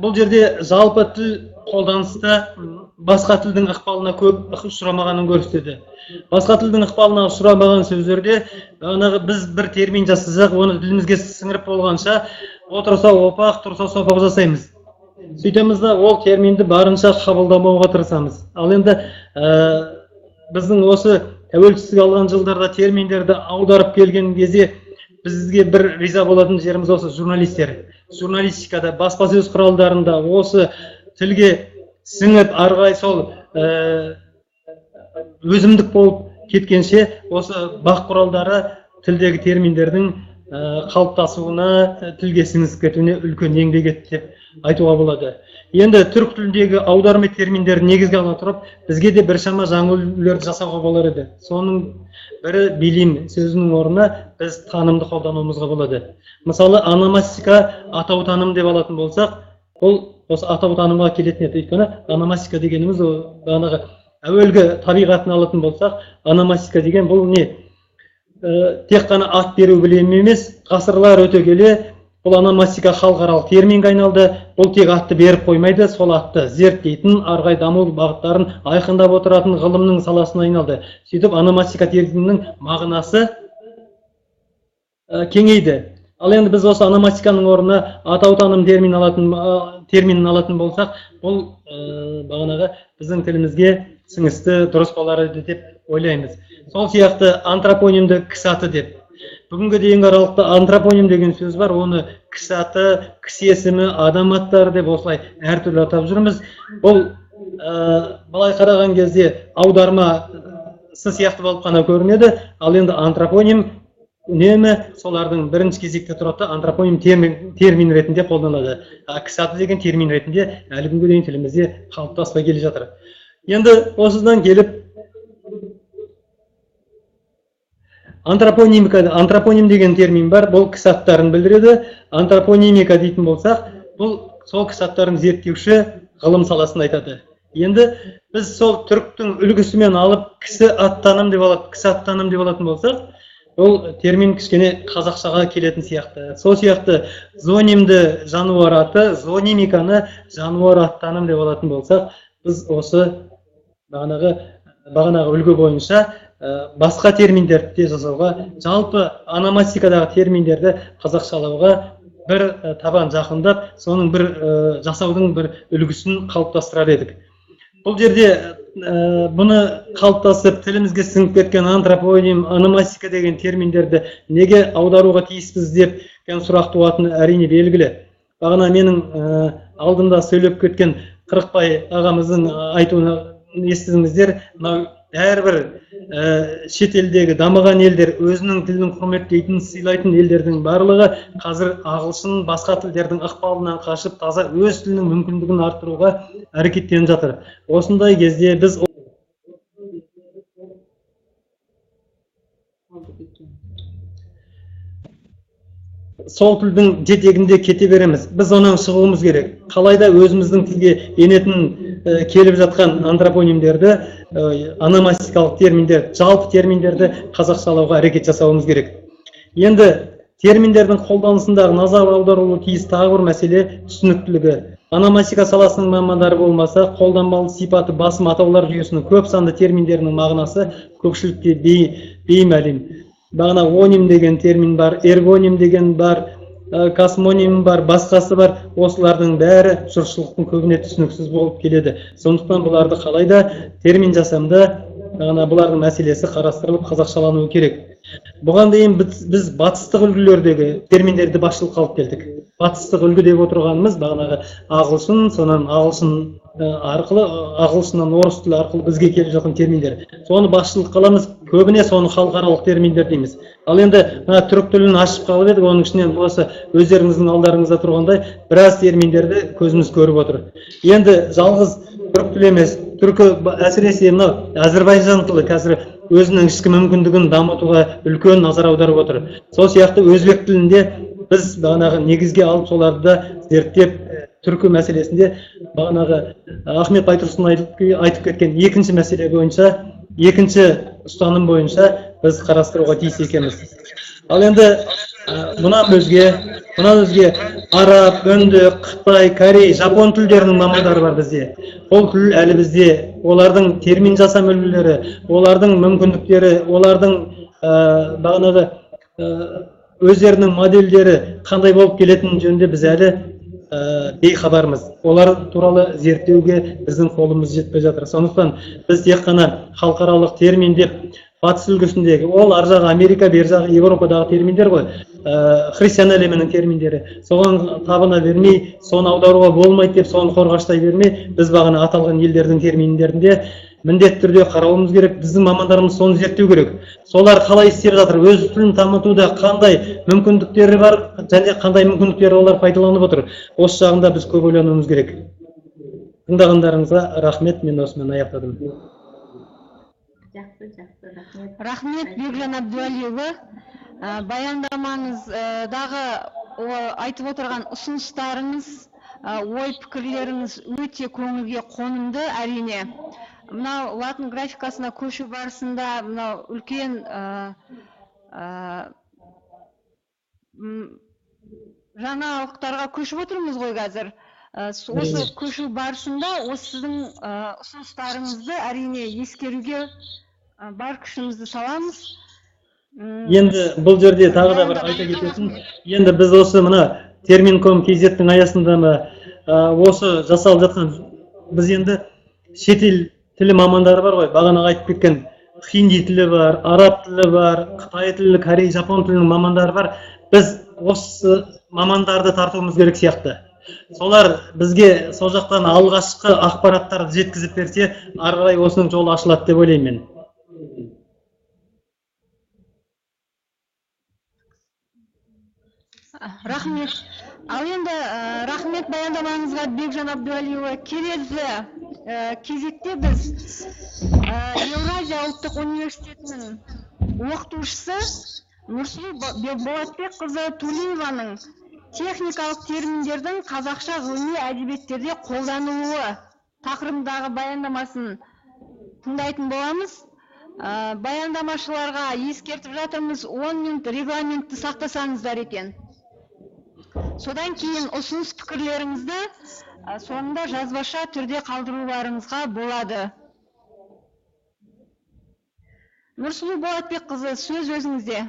бұл жерде жалпы тіл қолданыста басқа тілдің ықпалына көп ұшырамағанын көрсетеді. Басқа тілдің ықпалына ұшырамаған сөздерде бағанағы біз бір термин жасасақ, оны тілімізге сіңіріп болғанша отырса опақ, тұрса сопақ жасаймыз. Сөйтеміз да ол терминді барынша қабылдамауға тырысамыз. Ал енді біздің осы тәуелсіздік алған жылдарда терминдерді аударып келген кезде бізге бір риза болатын жеріміз осы журналистер. Журналистикада, баспасөз құралдарында осы тілге сіңіп, арғай сол өзімдік болып кеткенше осы бақ құралдары тілдегі терминдердің қалыптасуына, тілге сіңісіп кетуіне үлкен еңбек етті деп айтуға болады. Енді түрік тіліндегі аударма терминдерін негізге ала тұрып, бізге де біршама жаңа үлгілерді жасауға болар еді. Соның бірі билим сөзінің орнына біз танымды қолдануымызға болады. Мысалы, ономастика атау таным деп алатын болсақ, ол осы атау танымға келетін еді. Өйткені ономастика дегеніміз бағанағы әуелгі табиғатын алатын болсақ, ономастика деген бұл не? Тек қана ат беру білім емес, ғасырлар өте келе бұл ономастика халықаралық терминге айналды. Бұл тек атты беріп қоймайды, сол атты зерттейтін, арғай даму бағыттарын айқындап отыратын ғылымның саласына айналды. Сөйтіп ономастика терминінің мағынасы кеңейді. Ал енді біз осы ономастиканың орнына атау таным терминін алатын болсақ, бұл бағанағы біздің тілімізге сіңісті, дұрыс болар еді деп ойлаймыз. Сол сияқты антропонимді кісі аты деп. Бүгінгі дейінгі аралықта антропоним деген сөз бар, оны кісі аты, кісі есімі, адам аттары деп осылай әртүрлі атап жүрміз. Бұл былай қараған кезде аудармасы сияқты болып қана көрінеді, ал енді антропоним үнемі солардың бірінші кезекте тұрады, антропоним термин ретінде қолданылады. Кісі аты деген термин ретінде әлі күнге дейін тілімізде қалыптаспай келе жатыр. Енді осыдан келіп антропоним деген термин бар, бұл кісі аттарын білдіреді. Антропонимика дейтін болсақ, бұл сол кісі аттарын зерттеуші ғылым саласын айтады. Енді біз сол түріктің үлгісімен алып кісі аттаным деп алатын болсақ, бұл термин кішкене қазақшаға келетін сияқты. Сол сияқты зонимді жануар аты, зонимиканы жануар аттаным деп алатын болсақ, біз осы бағанағы үлгі бойынша басқа терминдерді жасауға, жалпы ономастикадағы терминдерді қазақшалауға бір табан жақындап, соның бір жасаудың бір үлгісін қалыптастырар едік. Бұл жерде бұны қалыптасып, тілімізге сіңіп кеткен антропоним, ономастика деген терминдерді неге аударуға тиіспіз деп сұрақ туатыны әрине белгілі. Бағана менің алдында сөйлеп кеткен Қырықбай ағамыздың айтуына естідіңіздер, әрбір шетелдегі дамыған елдер өзінің тілін құрметтейтін, сыйлайтын елдердің барлығы қазір ағылшын, басқа тілдердің ықпалынан қашып, таза өз тілінің мүмкіндігін арттыруға әрекеттеніп жатыр. Осындай кезде біз сол тілдің жетегінде кете береміз. Біз онан шығуымыз керек. Қалайда өзіміздің тілге енетін келіп жатқан антропонимдерді, ономастикалық терминдер, жалпы терминдерді қазақшалауға әрекет жасауымыз керек. Енді терминдердің қолданысындағы назар аударылуы тиіс тағы бір мәселе түсініктілігі. Ономастика саласының мамандары болмаса, қолданбалы сипаты басым атаулар жүйесінің көп санды терминдерінің мағынасы көпшілікке беймәлім. Бағана оним деген термин бар, эргоним деген бар, космоним бар, басқасы бар. Осылардың бәрі жұртшылықтың көбіне түсініксіз болып келеді. Сондықтан бұларды қалайда термин жасамда бұлардың мәселесі қарастырылып қазақшалануы керек. Бұған дейін біз батыстық үлгілердегі терминдерді басшылыққа алып келдік. Батыстық үлгі деп отырғанымыз бағанағы ағылшын, сонан ағылшын арқылы, ағылшыннан орыс тілі арқылы бізге келіп жатқан терминдер. Соны басшылыққа аламыз, көбіне соны халықаралық терминдер дейміз. Ал енді түрік тілін ашып қалып едік, оның ішінен осы өздеріңіздің алдарыңызда тұрғандай біраз терминдерді көзіміз көріп отыр. Енді жалғыз түрік тілі емес, түркі әсіресе мынау Әзірбайжан тілі қазір өзінің ішкі мүмкіндігін дамытуға үлкен назар аударып отыр. Сол сияқты өзбек тілінде біз бағанағы негізге алып соларды да зерттеп, түркі мәселесінде бағанағы Ахмет Байтұрсын айтып кеткен екінші мәселе бойынша, екінші ұстаным бойынша біз қарастыруға тиіс екенбіз. Ал енді мұнан өзге араб, үнді, қытай, корей, жапон тілдерінің мамандары бар бізде. Ол тіл әлі бізде, олардың термин жасам үлгілері, олардың мүмкіндіктері, олардың бағанағы өздерінің модельдері қандай болып келетінін жөнінде біз әлі бейхабармыз. Олар туралы зерттеуге біздің қолымыз жетпей жатыр. Сондықтан біз тек қана халықаралық термин деп батыс үлгісіндегі, ол ар жағы Америка, бер жағы Европадағы терминдер ғой, христиан әлемінің терминдері. Соған табына бермей, соны аударуға болмайды деп, соны қорғаштай бермей, біз бағана аталған елдердің терминдерінде міндетті түрде қарауымыз керек, біздің мамандарымыз соны зерттеу керек. Солар қалай істеп жатыр, өз тілін дамытуда қандай мүмкіндіктері бар, және қандай мүмкіндіктері олар пайдаланып отыр. Осы жағында біз көп ойлануымыз керек. Тыңдағандарыңызға рахмет, мен осымен аяқтадым. Жақсы, Рахмет, Бекжан Әбдуәлиұлы. Баяндамаңыздағы айтып отырған ұсыныстарыңыз, ой пікірлеріңіз өте көңілге қонымды, әрине. Мынау латын графикасына көшу барысында мынау үлкен жаңалықтарға көшіп отырмыз ғой қазір. Осы көшу барысында осы сіздің ұсыныстарыңызды әрине ескеруге бар күшімізді саламыз. Енді бұл жерде тағы да бір айта кететін, енді біз осы мына термин.com KZ-тің аясында осы жасалып жатқан, біз енді шетел тілі мамандары бар ғой, бағана айтып кеткен хинди тілі бар, араб тілі бар, қытай тілі, корей, жапон тілінің мамандары бар. Біз осы мамандарды тартуымыз керек сияқты. Солар бізге сол жақтан алғашқы ақпараттарды жеткізіп берсе, ары қарай осының жолы ашылады деп ойлаймын мен. Рахмет. Ал енді рахмет баяндамаңызға, Бекжан Әбдуәлиұлы. Келесі кезекте біз Еуразия ұлттық университетінің оқытушысы Нұрсұлу Болатбекқызы Тулиеваның техникалық терминдердің қазақша ғылыми әдебиеттерде қолданылуы тақырыбындағы баяндамасын тыңдайтын боламыз. Баяндамашыларға ескертіп жатырмыз, 10 минут регламентті сақтасаңыздар екен. Содан кейін ұсыныс пікірлеріңізді соңында жазбаша түрде қалдыруларыңызға болады. Нұрсұлу Болатбекқызы, сөз өзіңізде.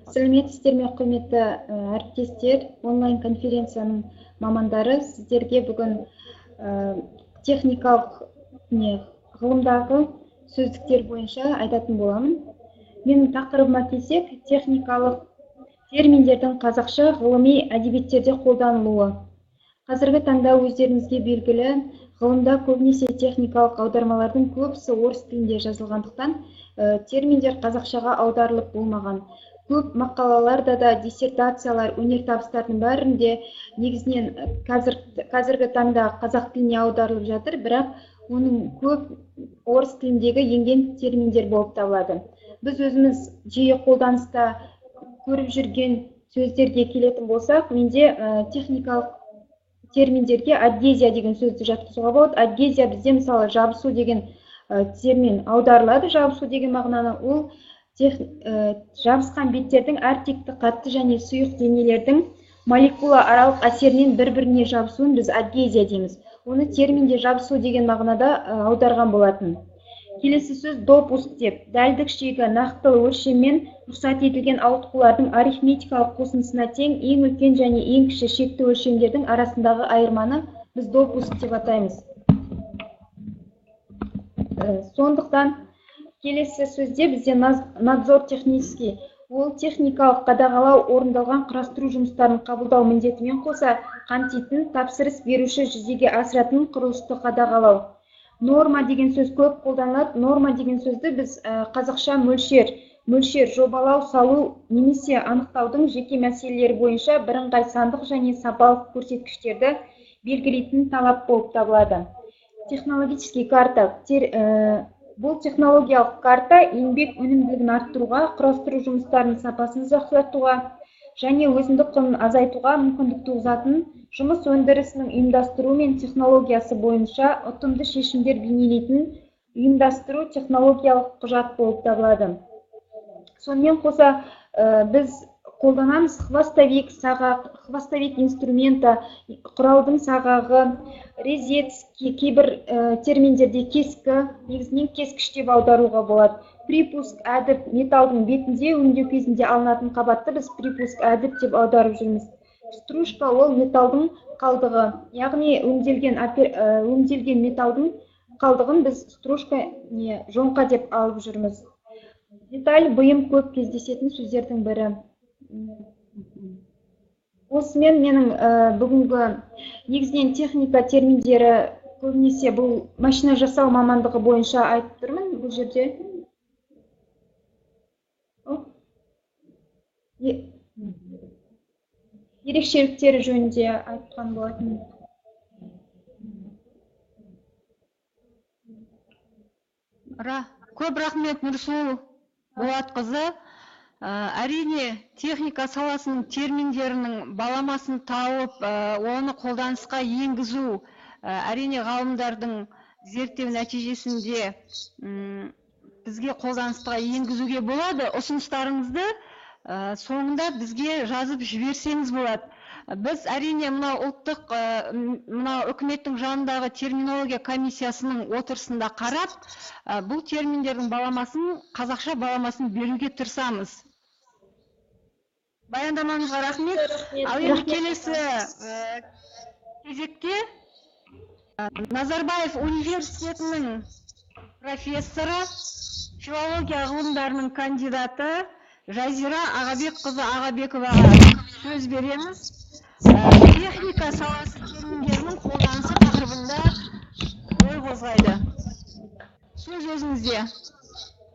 Сәлеметсіздер ме, құрметті әріптестер, онлайн конференцияның мамандары, сіздерге бүгін техникалық ғылымдағы сөздіктер бойынша айтатын боламын. Менің тақырыбыма келсек, техникалық терминдердің қазақша ғылыми әдебиеттерде қолданылуы. Қазіргі таңда өздеріңізге белгілі, ғылымда көбінесе техникалық аудармалардың көбісі орыс тілінде жазылғандықтан, терминдер қазақшаға аударылып болмаған. Көп мақалаларда да, диссертациялар, өнертабыстардың бәрінде негізінен қазіргі таңда қазақ тіліне аударылып жатыр, бірақ оның көп орыс тіліндегі енген терминдер болып табылады. Біз өзіміз жиі қолданыста көріп жүрген сөздерге келетін болсақ, менде техникалық терминдерге адгезия деген сөзді жатқызуға болады. Адгезия бізде мысалы жабысу деген термин аударылады. Жабысу деген мағынаны ол жабысқан беттердің әртекті қатты және сұйық денелердің молекула аралық әсерінен бір-біріне жабысуын біз адгезия дейміз. Оны терминде жабысу деген мағынада аударған болатын. Келесі сөз допуск деп. Дәлдік шегі нақтылы өлшеммен рұқсат етілген ауытқулардың арифметикалық қосындысына тең ең үлкен және ең кіші шекті өлшемдердің арасындағы айырманы біз допуск деп атаймыз. Сондықтан келесі сөзде бізде надзор технический. Ол техникалық қадағалау орындалған құрастыру жұмыстарын қабылдау міндетімен қоса қамтитын тапсырыс беруші жүзеге асыратын құрылысты қадағалау. Норма деген сөз көп қолданылады. Норма деген сөзді біз қазақша мөлшер, жобалау, салу немесе анықтаудың жеке мәселелері бойынша бірыңғай сандық және сапалық көрсеткіштерді белгілейтін талап болып табылады. Технологический карта. Бұл технологиялық карта еңбек өнімділігін арттыруға, құрастыру жұмыстарының сапасын жақсартуға және өзіндік құнын азайтуға мүмкіндік туғызатын жұмыс өндірісінің ұйымдастыру мен технологиясы бойынша ұтымды шешімдер бейнелейтін ұйымдастыру технологиялық құжат болып табылады. Сонымен қоса біз қолданамыз хвостовик сағақ, хвостовик инструмента, құралдың сағағы, резец, кейбір терминдерде кескі, негізінен кескіш деп аударуға болады. Припуск, әдіп, металдың бетінде өңдеу кезінде алынатын қабатты біз припуск, әдіп деп аударып жүрміз. Стружка ол металдың қалдығы, яғни өңделген металдың қалдығын біз стружка не жоңқа деп алып жүрміз. Деталь бұйым көп кездесетін сөздердің бірі. Осымен менің бүгінгі негізінен техника терминдері көбінесе бұл машина жасау мамандығы бойынша айтып тұрмын бұл жерде. Ерекшеліктері жөнінде айтқан болатын. Көп рахмет Нұрсұлу Болатқызы. Әрине, техника саласының терминдерінің баламасын тауып, оны қолданысқа енгізу, әрине ғалымдардың зерттеу нәтижесінде бізге қолданысқа енгізуге болады. Ұсыныстарыңызды соңында бізге жазып жіберсеңіз болады. Біз әрине мына үкіметтің жанындағы терминология комиссиясының отырысында қарап, бұл терминдердің баламасын, қазақша баламасын беруге тырысамыз. Баяндамаңызға рахмет. Ал енді келесі кезекте Назарбаев университетінің профессоры, филология ғылымдарының кандидаты Жазира Ағабекқызы Ағабековаға сөз береміз. Техника саласы терминдерінің қолданысы тақырыбында ой қозғайды. Сөз өзіңізде.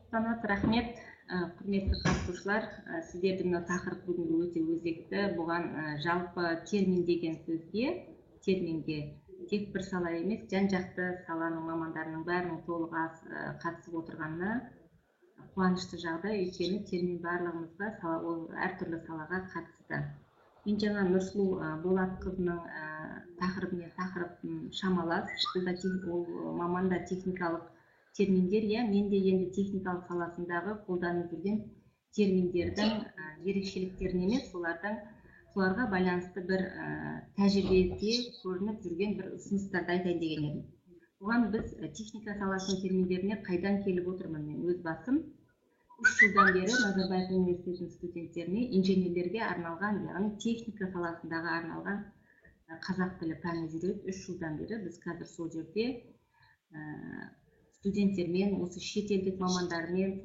Санат, рахмет. Құрметті қатысушылар, сіздердің тақырып бүгінгі өте өзекті. Бұған жалпы термин деген сөзге, терминге тек бір сала емес, жан-жақты саланың мамандарының бәрінің толық қатысып отырғанына қуанышты жағдай, өйткені термин барлығымызға әртүрлі салаға қатысты. Мен жаңа Нұрсұлу Болатқызының тақырып шамалас, ол маманда техникалық терминдер, мен де енді техникалық саласындағы қолданып жүрген терминдердің ерекшеліктерін емес, соларға байланысты бір тәжірибеде көрініп жүрген бір ұсыныстарды айтайын деген едім. Бұған біз техника саласының терминдеріне қайдан келіп отырмын мен өз басым. 3 жылдан бері Назарбаев университетінің студенттеріне инженерлерге арналған, яғни техника саласындағы арналған қазақ тілі пәні жүреді. 3 жылдан бері біз қазір сол жерде студенттермен, осы шетелдік мамандармен,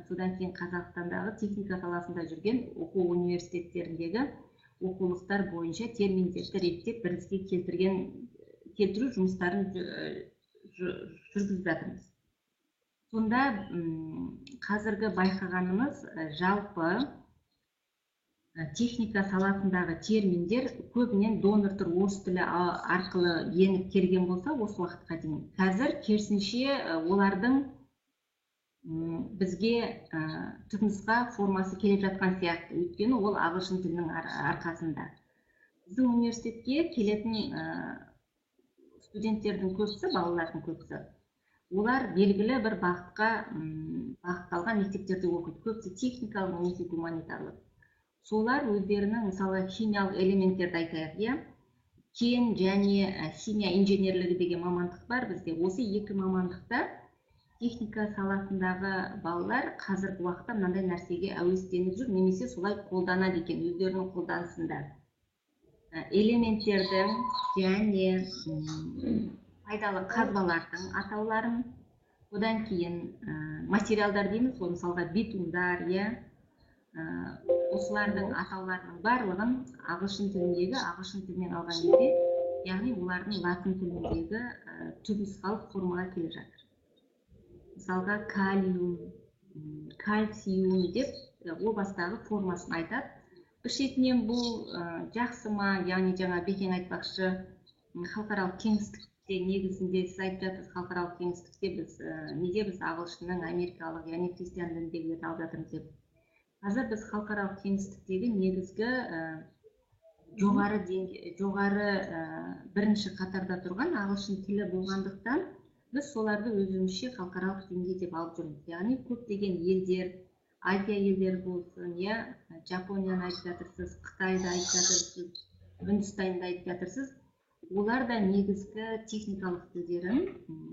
содан кейін Қазақстандағы техника саласында жүрген оқу университеттеріндегі оқулықтар бойынша терминдерді реттеп бірізге келтіру жұмыстарын жүргізіп жатырмыз. Сонда қазіргі байқағанымыз жалпы техника саласындағы терминдер көбінен донордың орыс тілі арқылы еніп келген болса, осы уақытқа дейін. Қазір керісінше олардың бізге түпнұсқа формасы келіп жатқан сияқты, өйткені ол ағылшын тілінің арқасында. Біздің университетке келетін студенттердің көбісі, балалардың көбісі, олар белгілі бір бағытталған мектептерде оқиды. Көбісі техникалық немесе гуманитарлық. Солар өздерінің, мысалы, химиялық элементтерді айтайық, кен және химия инженерлігі деген мамандық бар бізде. Осы екі мамандықта техника саласындағы балалар қазіргі уақытта мынандай нәрсеге әуестеніп жүр, немесе солай қолданады екен өздерінің қолданысында. Элементтердің және пайдалы қазбалардың атауларын, одан кейін материалдар дейміз, ол мысалға битумдар, осылардың атауларының барлығын ағылшын тілінен алған кезде, яғни олардың латын тіліндегі түпнұсқалық формаға келе жатыр. Мысалға калиум, кальциум деп о бастағы формасын айтады. Бір шетінен бұл жақсы ма, яғни жаңа Бекең айтпақшы, халықаралық кеңістікте негізінде сіз айтып жатырсыз, халықаралық кеңістікте неге біз ағылшынның, америкалық, яғни христиан дініндегілерді алып жатырмыз деп. Қазір біз халықаралық кеңістіктегі негізгі жоғары бірінші қатарда тұрған ағылшын тілі болғандықтан біз соларды өзімізше халықаралық деңгей деп алып жүрміз. Яғни көптеген елдер, Азия елдері болсын, Жапонияны айтып жатырсыз, Қытайды айтып жатырсыз, Үндістанды айтып жатырсыз. Олар да негізгі техникалық тілдерін,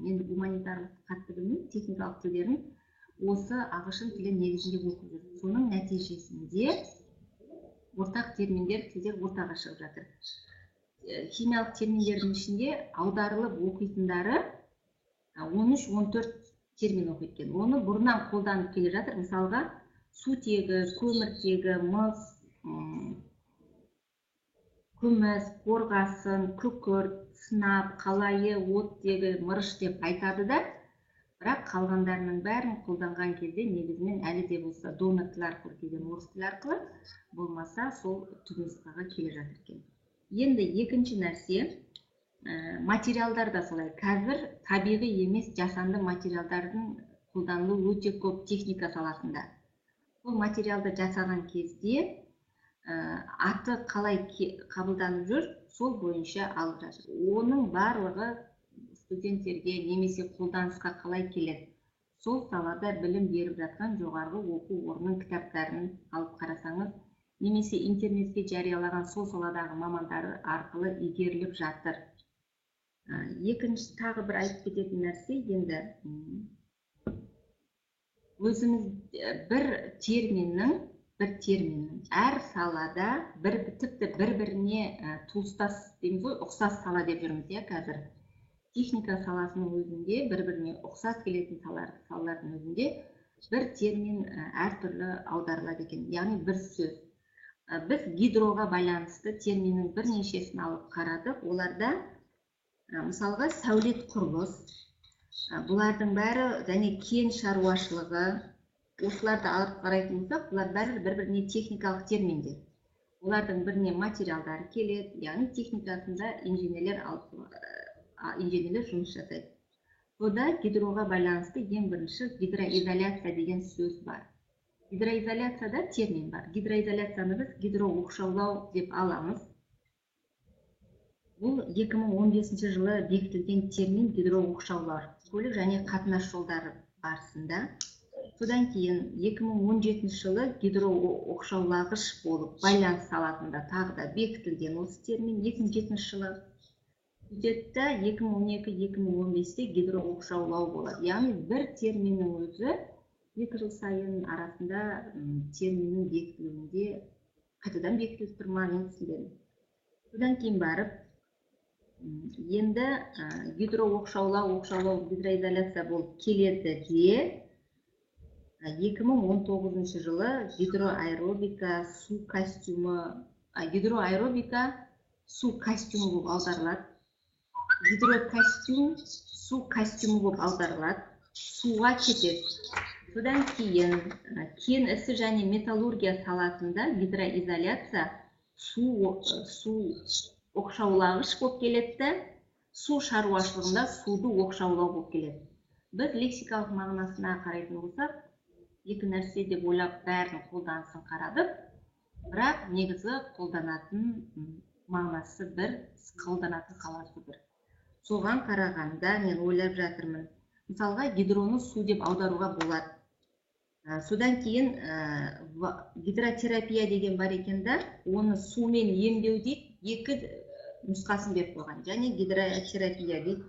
енді гуманитарлық қатты білмеймін, техникалық тілдерін осы ағылшын тілі негізінде оқып жүр. Соның нәтижесінде ортақ терминдер, тілдер ортаға шығып жатыр. Химиялық терминдердің ішінде аударылып оқитындары 13-14 термин оқитын. Оны бұрыннан қолданып келе жатыр. Мысалға, сутегі, көміртегі, мыс, күміс, қорғасын, күкірт, сынап, қалайы, оттегі, мырыш деп айтады да, бірақ қалғандарының бәрін қолданған кезде негізінен әлі де болса донор тіл арқылы келген, орыс тіл арқылы, болмаса сол түпнұсқаға келе жатыр екен. Енді екінші нәрсе, материалдар да солай. Қазір табиғи емес жасанды материалдардың қолданылуы өте көп техника саласында. Бұл материалды жасаған кезде аты қалай қабылданып жүр, сол бойынша алып жатыр. Оның барлығы студенттерге немесе қолданысқа қалай келеді. Сол салада білім беріп жатқан жоғарғы оқу орнының кітаптарын алып қарасаңыз, немесе интернетке жариялаған сол саладағы мамандары арқылы игеріліп жатыр. Екінші тағы бір айтып кететін нәрсе, енді өзіміз бір терминнің әр салада тіпті бір-біріне туыстас дейміз ғой, ұқсас сала деп жүрміз, қазір. Техника саласының өзінде бір-біріне ұқсас келетін салалардың өзінде бір термин әртүрлі аударылады екен, яғни бір сөз. Біз гидроға байланысты терминнің бірнешесін алып қарадық. Оларда мысалға сәулет құрылыс, бұлардың бәрі және кен шаруашылығы, осыларды алып қарайтын болсақ, бұлар бәрі бір-біріне техникалық терминдер. Олардың біріне материалдар келеді, яғни техникасында инженерлер жұмыс жасайды. Сода гидроға байланысты ең бірінші гидроизоляция деген сөз бар. Гидроизоляцияда термин бар. Гидроизоляцияны біз гидрооқшаулау деп аламыз. Бұл 2015 жылы бекітілген термин гидрооқшаулар, көлік және қатынас жолдары барысында. Содан кейін 2017 жылы гидрооқшаулағыш болып байланыс саласында тағы да бекітілген осы термин 2007 жылы. Бюджетте 2012-2015-те гидрооқшаулау болады. Яғни бір терминнің өзі 2 жыл сайын арасында терминнің бекітілуінде қайтадан бекітіліп тұрма, мен түсінбедім. Содан кейін барып, енді гидрооқшаулау, гидроизоляция болып келеді де 2019 жылы гидроаэробика су костюмы болып аударылады. Гидрокостюм су костюмы болып аударылады, суға кетеді. Содан кейін кен ісі және металлургия саласында гидроизоляция су оқшаулағыш болып келеді, су шаруашылығында суды оқшаулау болып келеді. Біз лексикалық мағынасына қарайтын болсақ, екі нәрсе деп ойлап бәрін қолданысын қарадық, бірақ негізі қолданатын мағынасы бір, қолданатын саласы бір. Соған қарағанда мен ойлап жатырмын. Мысалға гидроны су деп аударуға болады. Содан кейін гидротерапия деген бар екен да, оны сумен емдеу дейді, екі нұсқасын беріп қойған. Және гидротерапия дейді.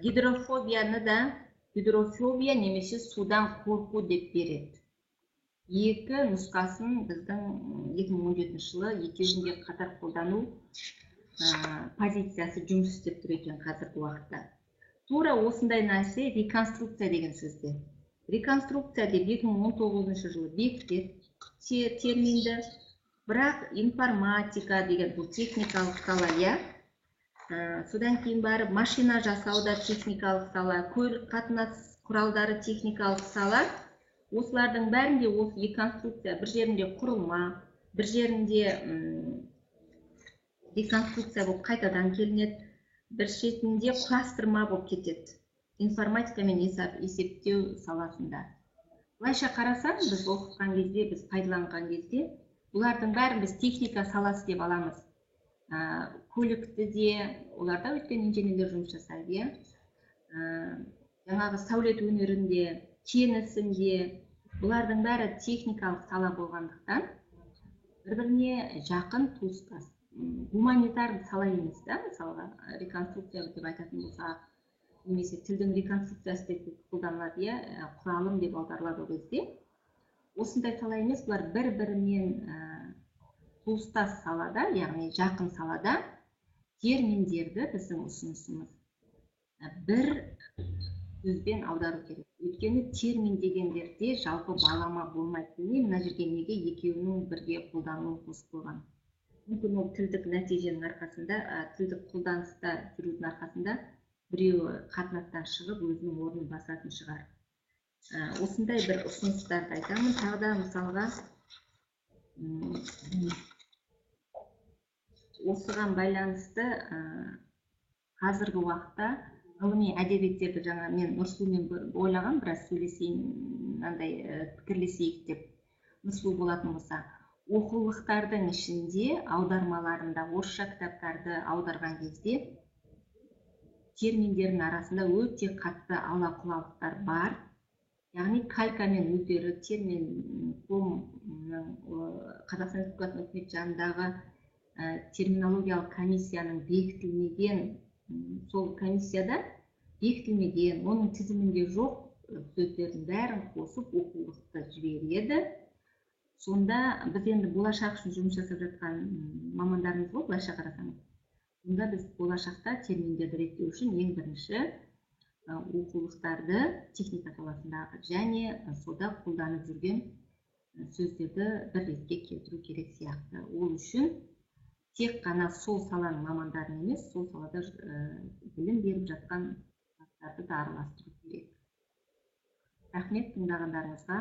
Гидрофобияны да гидрофобия немесе судан қорқу деп береді. Екі нұсқасын біздің 2017 жылы екеуінде қатар қолдану позициясы жұмыс істеп тұр екен қазіргі уақытта. Тура осындай нәрсе реконструкция деген сөзде. Реконструкция деп 2019 жылы бекітеді терминді, бірақ информатика деген бұл техникалық сала, иә. Содан кейін барып машина жасауда техникалық сала, көлік қатынас құралдары техникалық сала. Осылардың бәрінде осы реконструкция бір жерінде құрылма, бір жерінде реконструкция болып қайтадан келінеді, бір шетінде құрастырма болып кетеді. Информатика мен есептеу саласында. Былайша қарасаң, біз оқытқан кезде, біз пайдаланған кезде, бұлардың бәрін біз техника саласы деп аламыз. Көлікті де, оларда өткен инженерлер жұмыс жасайды, жаңағы сәулет өнерінде, теңізінде, бұлардың бәрі техникалық сала болғандықтан бір-біріне жақын туыстас. Гуманитарлық сала емес, мысалға реконструкция деп айтатын болса, немесе тілдің реконструкциясы деп қолданылады, құралым деп аударылады ол кезде. Осындай сала емес, бұлар бір-бірімен туыстас салада, яғни жақын салада терминдерді біздің ұсынысымыз бір сөзбен аудару керек. Өйткені термин дегендерде жалпы балама болмайды. Мына жерге неге екеуінің бірге қолдануын қосып қойған. Мүмкін ол тілдік нәтиженің арқасында, тілдік қолданыста жүрудің арқасында біреуі қатынастан шығып өзінің орнын басатын шығар. Осындай бір ұсыныстарды айтамын. Тағы да мысалға осыған байланысты қазіргі уақытта ғылыми әдебиеттерді жаңа мен Нұрсұлумен ойлаған, біраз сөйлесейін, пікірлесейік деп. Нұрсұлу болатын болса, оқулықтардың ішінде аудармаларында орысша кітаптарды аударған кезде терминдердің арасында өте қатты ала-құлалықтар бар. Яғни калькамен өздері Қазақстан Республикасының үкімет жанындағы терминологиялық комиссияның бекітілмеген, сол комиссияда бекітілмеген, оның тізімінде жоқ сөздердің бәрін қосып оқулықты жібереді. Сонда біз енді болашақ үшін жұмыс жасап жатқан мамандарымыз ғой, былайша қарасаңыз. Сонда біз болашақта терминдерді реттеу үшін ең бірінші оқулықтарды техника саласындағы және сода қолданып жүрген сөздерді бір ретке келтіру керек сияқты. Ол үшін тек қана сол саланың мамандарын емес, сол салада білім беріп жатқан жастарды да араластыру керек. Рахмет тыңдағандарыңызға.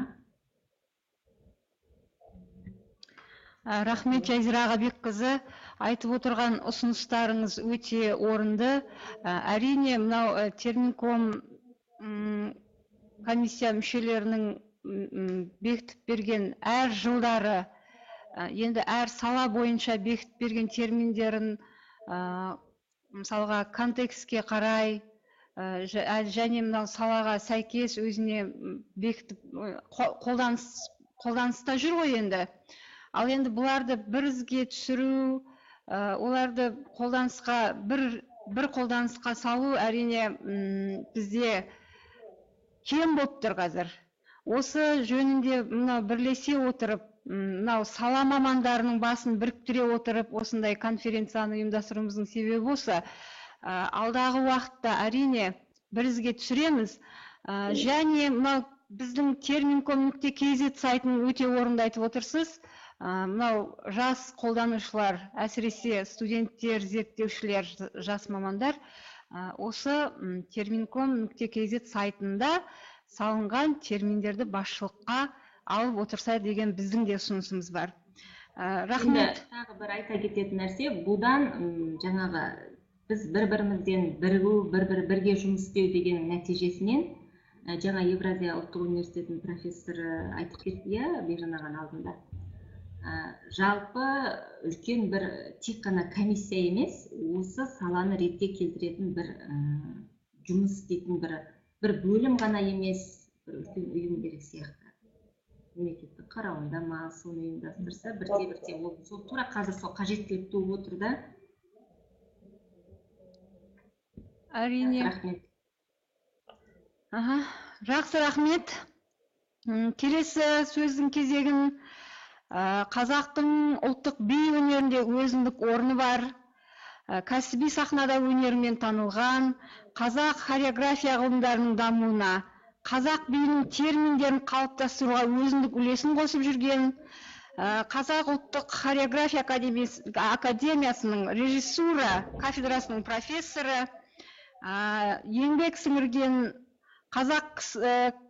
Рахмет Жазира Ағабекқызы, айтып отырған ұсыныстарыңыз өте орынды. Әрине, мынау терминком комиссия мүшелерінің бекітіп берген әр жылдары, енді әр сала бойынша бекітіп берген терминдерін мысалға контекстке қарай және мынау салаға сәйкес өзіне бекітіп қолданыста жүр ғой енді. Ал енді бұларды бірізге түсіру, оларды қолданысқа бір қолданысқа салу әрине бізде кем болып тұр қазір. Осы жөнінде мынау бірлесе отырып, мынау сала мамандарының басын біріктіре отырып, осындай конференцияны ұйымдастыруымыздың себебі осы. Алдағы уақытта әрине бірізге түсіреміз. Және мынау біздің termincom.kz сайтын өте орынды айтып отырсыз. Мынау жас қолданушылар, әсіресе студенттер, зерттеушілер, жас мамандар осы termincom.kz сайтында салынған терминдерді басшылыққа алып отырса деген біздің де ұсынысымыз бар. Рахмет. Тағы бір айта кететін нәрсе, бұдан жаңағы біз бір-бірімізден бірігу, бірге жұмыс істеу деген нәтижесінен жаңа Евразия ұлттық университетінің профессоры айтып кетті, Бейжан ағаның алдында. Жалпы үлкен бір тек қана комиссия емес, осы саланы ретке келтіретін бір жұмыс істейтін бір бөлім ғана емес, бір үлкен ұйым керек сияқты. Мемлекеттің қарауында ма, соны ұйымдастырса, бірте-бірте ол тура қазір сол қажеттілік туып отыр да. Әрине. Рахмет. Аха, жақсы рахмет. Келесі сөздің кезегін қазақтың ұлттық би өнерінде өзіндік орны бар, кәсіби сахнада өнерімен танылған, қазақ хореография ғылымдарының дамуына, қазақ биінің терминдерін қалыптастыруға өзіндік үлесін қосып жүрген, қазақ ұлттық хореография академиясының режиссура кафедрасының профессоры, еңбек сіңірген қазақ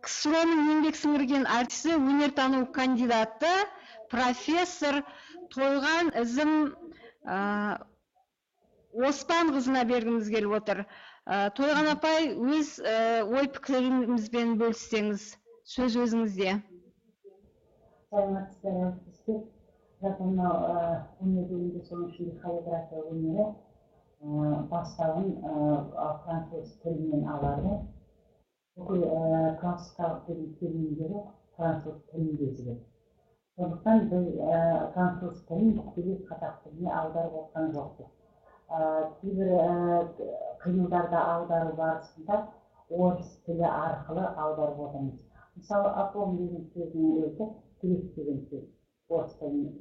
КСРО-ның еңбек сіңірген артисі, өнертану кандидаты, профессор Тойған ізім Оспанқызына бергіміз келіп отыр. Тойған апай, өз ой пікіріңізбен бөліссеңіз, сөз өзіңізде. Саламатсыздар әріптестер. Жалпы мынау өнер дегенде соның ішінде хореография өнері бастауын француз тілінен алады. Бүкіл классикалық терминдері француз тілінде жүреді. Сондықтан біз француз тілін тікелей қазақ тіліне аударып отқан жоқпыз. Кейбір қимылдарды аудару барысында орыс тілі арқылы аударып отырмыз. Мысалы, апом деген сөздің өзі тірек деген сөз. Орыс тілінде,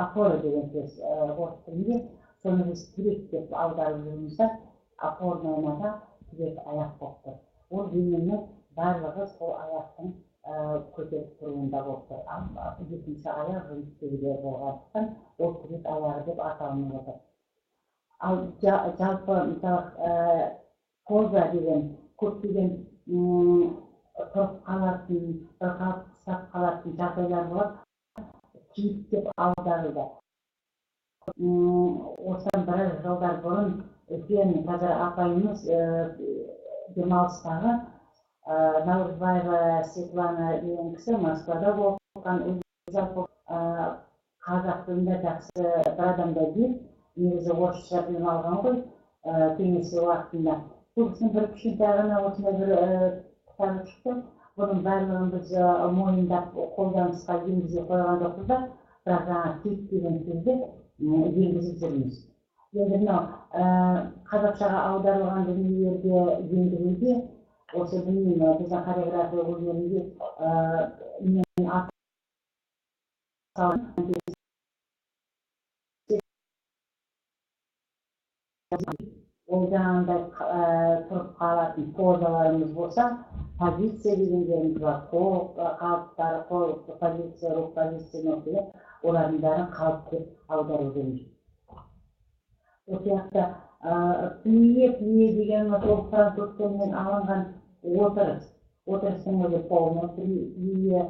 апоры деген сөз орыс тілінде, соны біз тірек деп аударып жүрміз, апорнойнада тірек аяқ болып тұр. Ол дененің барлығы сол аяқтың көтеріп тұруында болып тұр. Екінші аяқ жұмыс істеуде болғандықтан ол тірек аяғы деп аталынып отыр. Ал жалпы мысалы поза деген көптеген тұрып қалатын, қалып ұстап қалатын жағдайлар болады, кейіп деп аударылды. Осыдан біраз жылдар бұрын үлкен қазір апайымыз демалыстағы Наурызбаева Светлана деген кісі Москвада болған, жалпы қазақ тілінде жақсы бір адамдай дейді, негізі орысша білім алған ғой кеңес уақытында. Бұл кісінің бір кішкентай ғана осындай бір кітабы шықты. Бұның барлығын біз мойындап қолданысқа енгізе қойған жоқпыз да, бірақ жаңа кейіп деген сөзді енгізіп жүрміз. Енді мынау қазақшаға аударылған дүниелерге ендіруде, осы білмеймін, біздің хореография өнерінде мен ол жаңағындай тұрып қалатын позаларымыз болса, позиция дегендеріміз бар, қол қалыптары, қол позиция, рух позиция нөктелер, олардың бәрін қалып деп аудару керек. Сол сияқты плие деген ол француз тілінен алынған отырыс. Отырыстың өзі полный плие,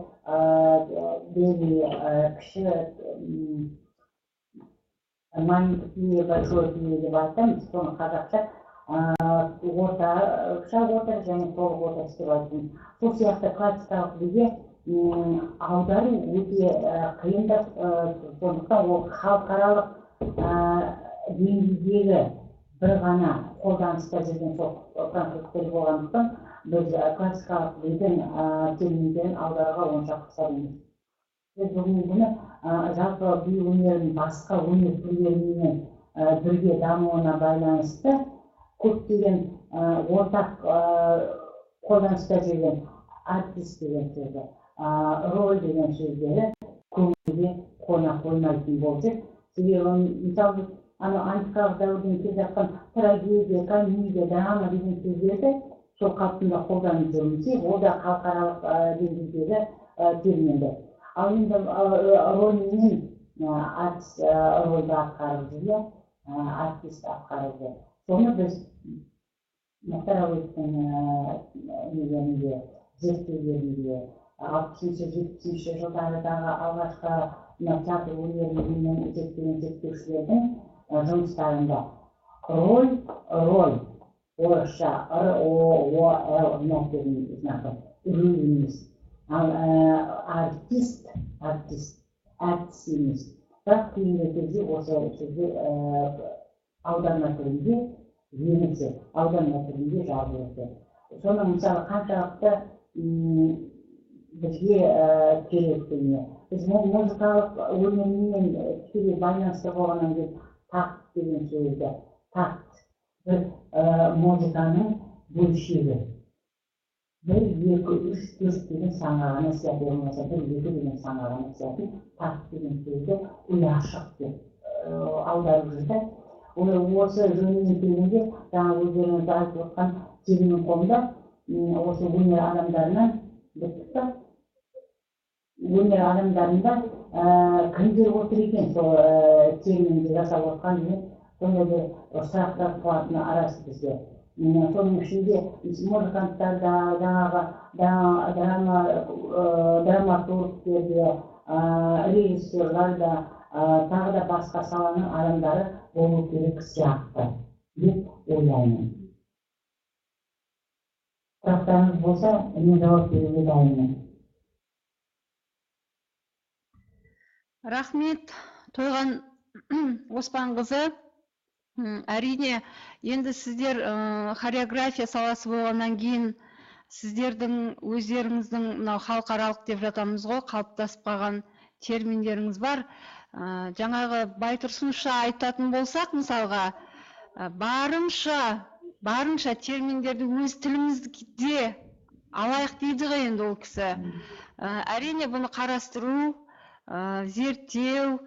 кіші маленький плие, большой плие деп айтамыз. Соны қазақша орташа отырыс және толық отырыс деп айтамыз. Сол сияқты классикалық биге аудару өте қиын да, сондықтан ол халықаралық деңгейдегі бір ғана қолданыста жүрген сол француз тілі болғандықтан біз классикалық бидің терминдерін аударуға онша құштар емес. Біз бүгінгі күні жалпы би өнерінің басқа өнер түрлерімен бірге дамуына байланысты көптеген ортақ қолданыста жүрген артист деген сөзі, роль деген сөздері көңілге қона қоймайтын болды. Себебі мысалы антикалық дәуірден келе жатқан трагедия, комедия, драма деген сөздерді сол қалпында қолданып жүрміз. Ол да халықаралық деңгейдегі терминдер. Ал енді рөлмен артист рөлді атқарып жүрген, артист атқарып жүр. Соны біз Мұхтар Әуезовтің нелерінде, зерттеулерінде, 60-70 жылдардағы алғашқы театр өнерімен зерттеушілердің жұмыстарында роль, орысша р-о-о-л нөктенің знакы, рөл емес. Ал артист емес. Бірақ кейінгі кезде осы сөзді аударма түрінде енесі, аударма түрінде жазылды. Соның мысалы қаншалықты бізге керек дүние. Біз музыкалық өнермен тікелей байланысты болғаннан кейін такт деген сөзді, такт бір музыканың бөлшегі. бір екі үш төрт деген санға ғана сиятын болмаса бір екі деген санға ғана сиятын тарт деген сөзді ұяшық деп аударып жүрді. Осы жөніне келгенде жаңа өздеріңіз айтып отқан термин қолында осы өнер адамдарынан өнер адамдарында кімдер отыр екен сол терминді жасап отқан деген сондай бір сұрақтар туатыны арасы бізде. Соның ішінде музыканттарда, жаңағы драматургтерде, режиссерларда, тағы да басқа саланың адамдары болу керек сияқты деп ойлаймын. Сұрақтарыңыз болса, мен жауап беруге дайынмын. Рахмет, Тойған Оспанқызы. Әрине, енді сіздер хореография саласы болғаннан кейін сіздердің өздеріңіздің мынау халықаралық деп жатамыз ғой, қалыптасып қалған терминдеріңіз бар. Жаңағы Байтұрсынша айтатын болсақ, мысалға, барынша терминдерді өз тілімізде алайық дейді ғой енді ол кісі. Әрине, бұны қарастыру, зерттеу,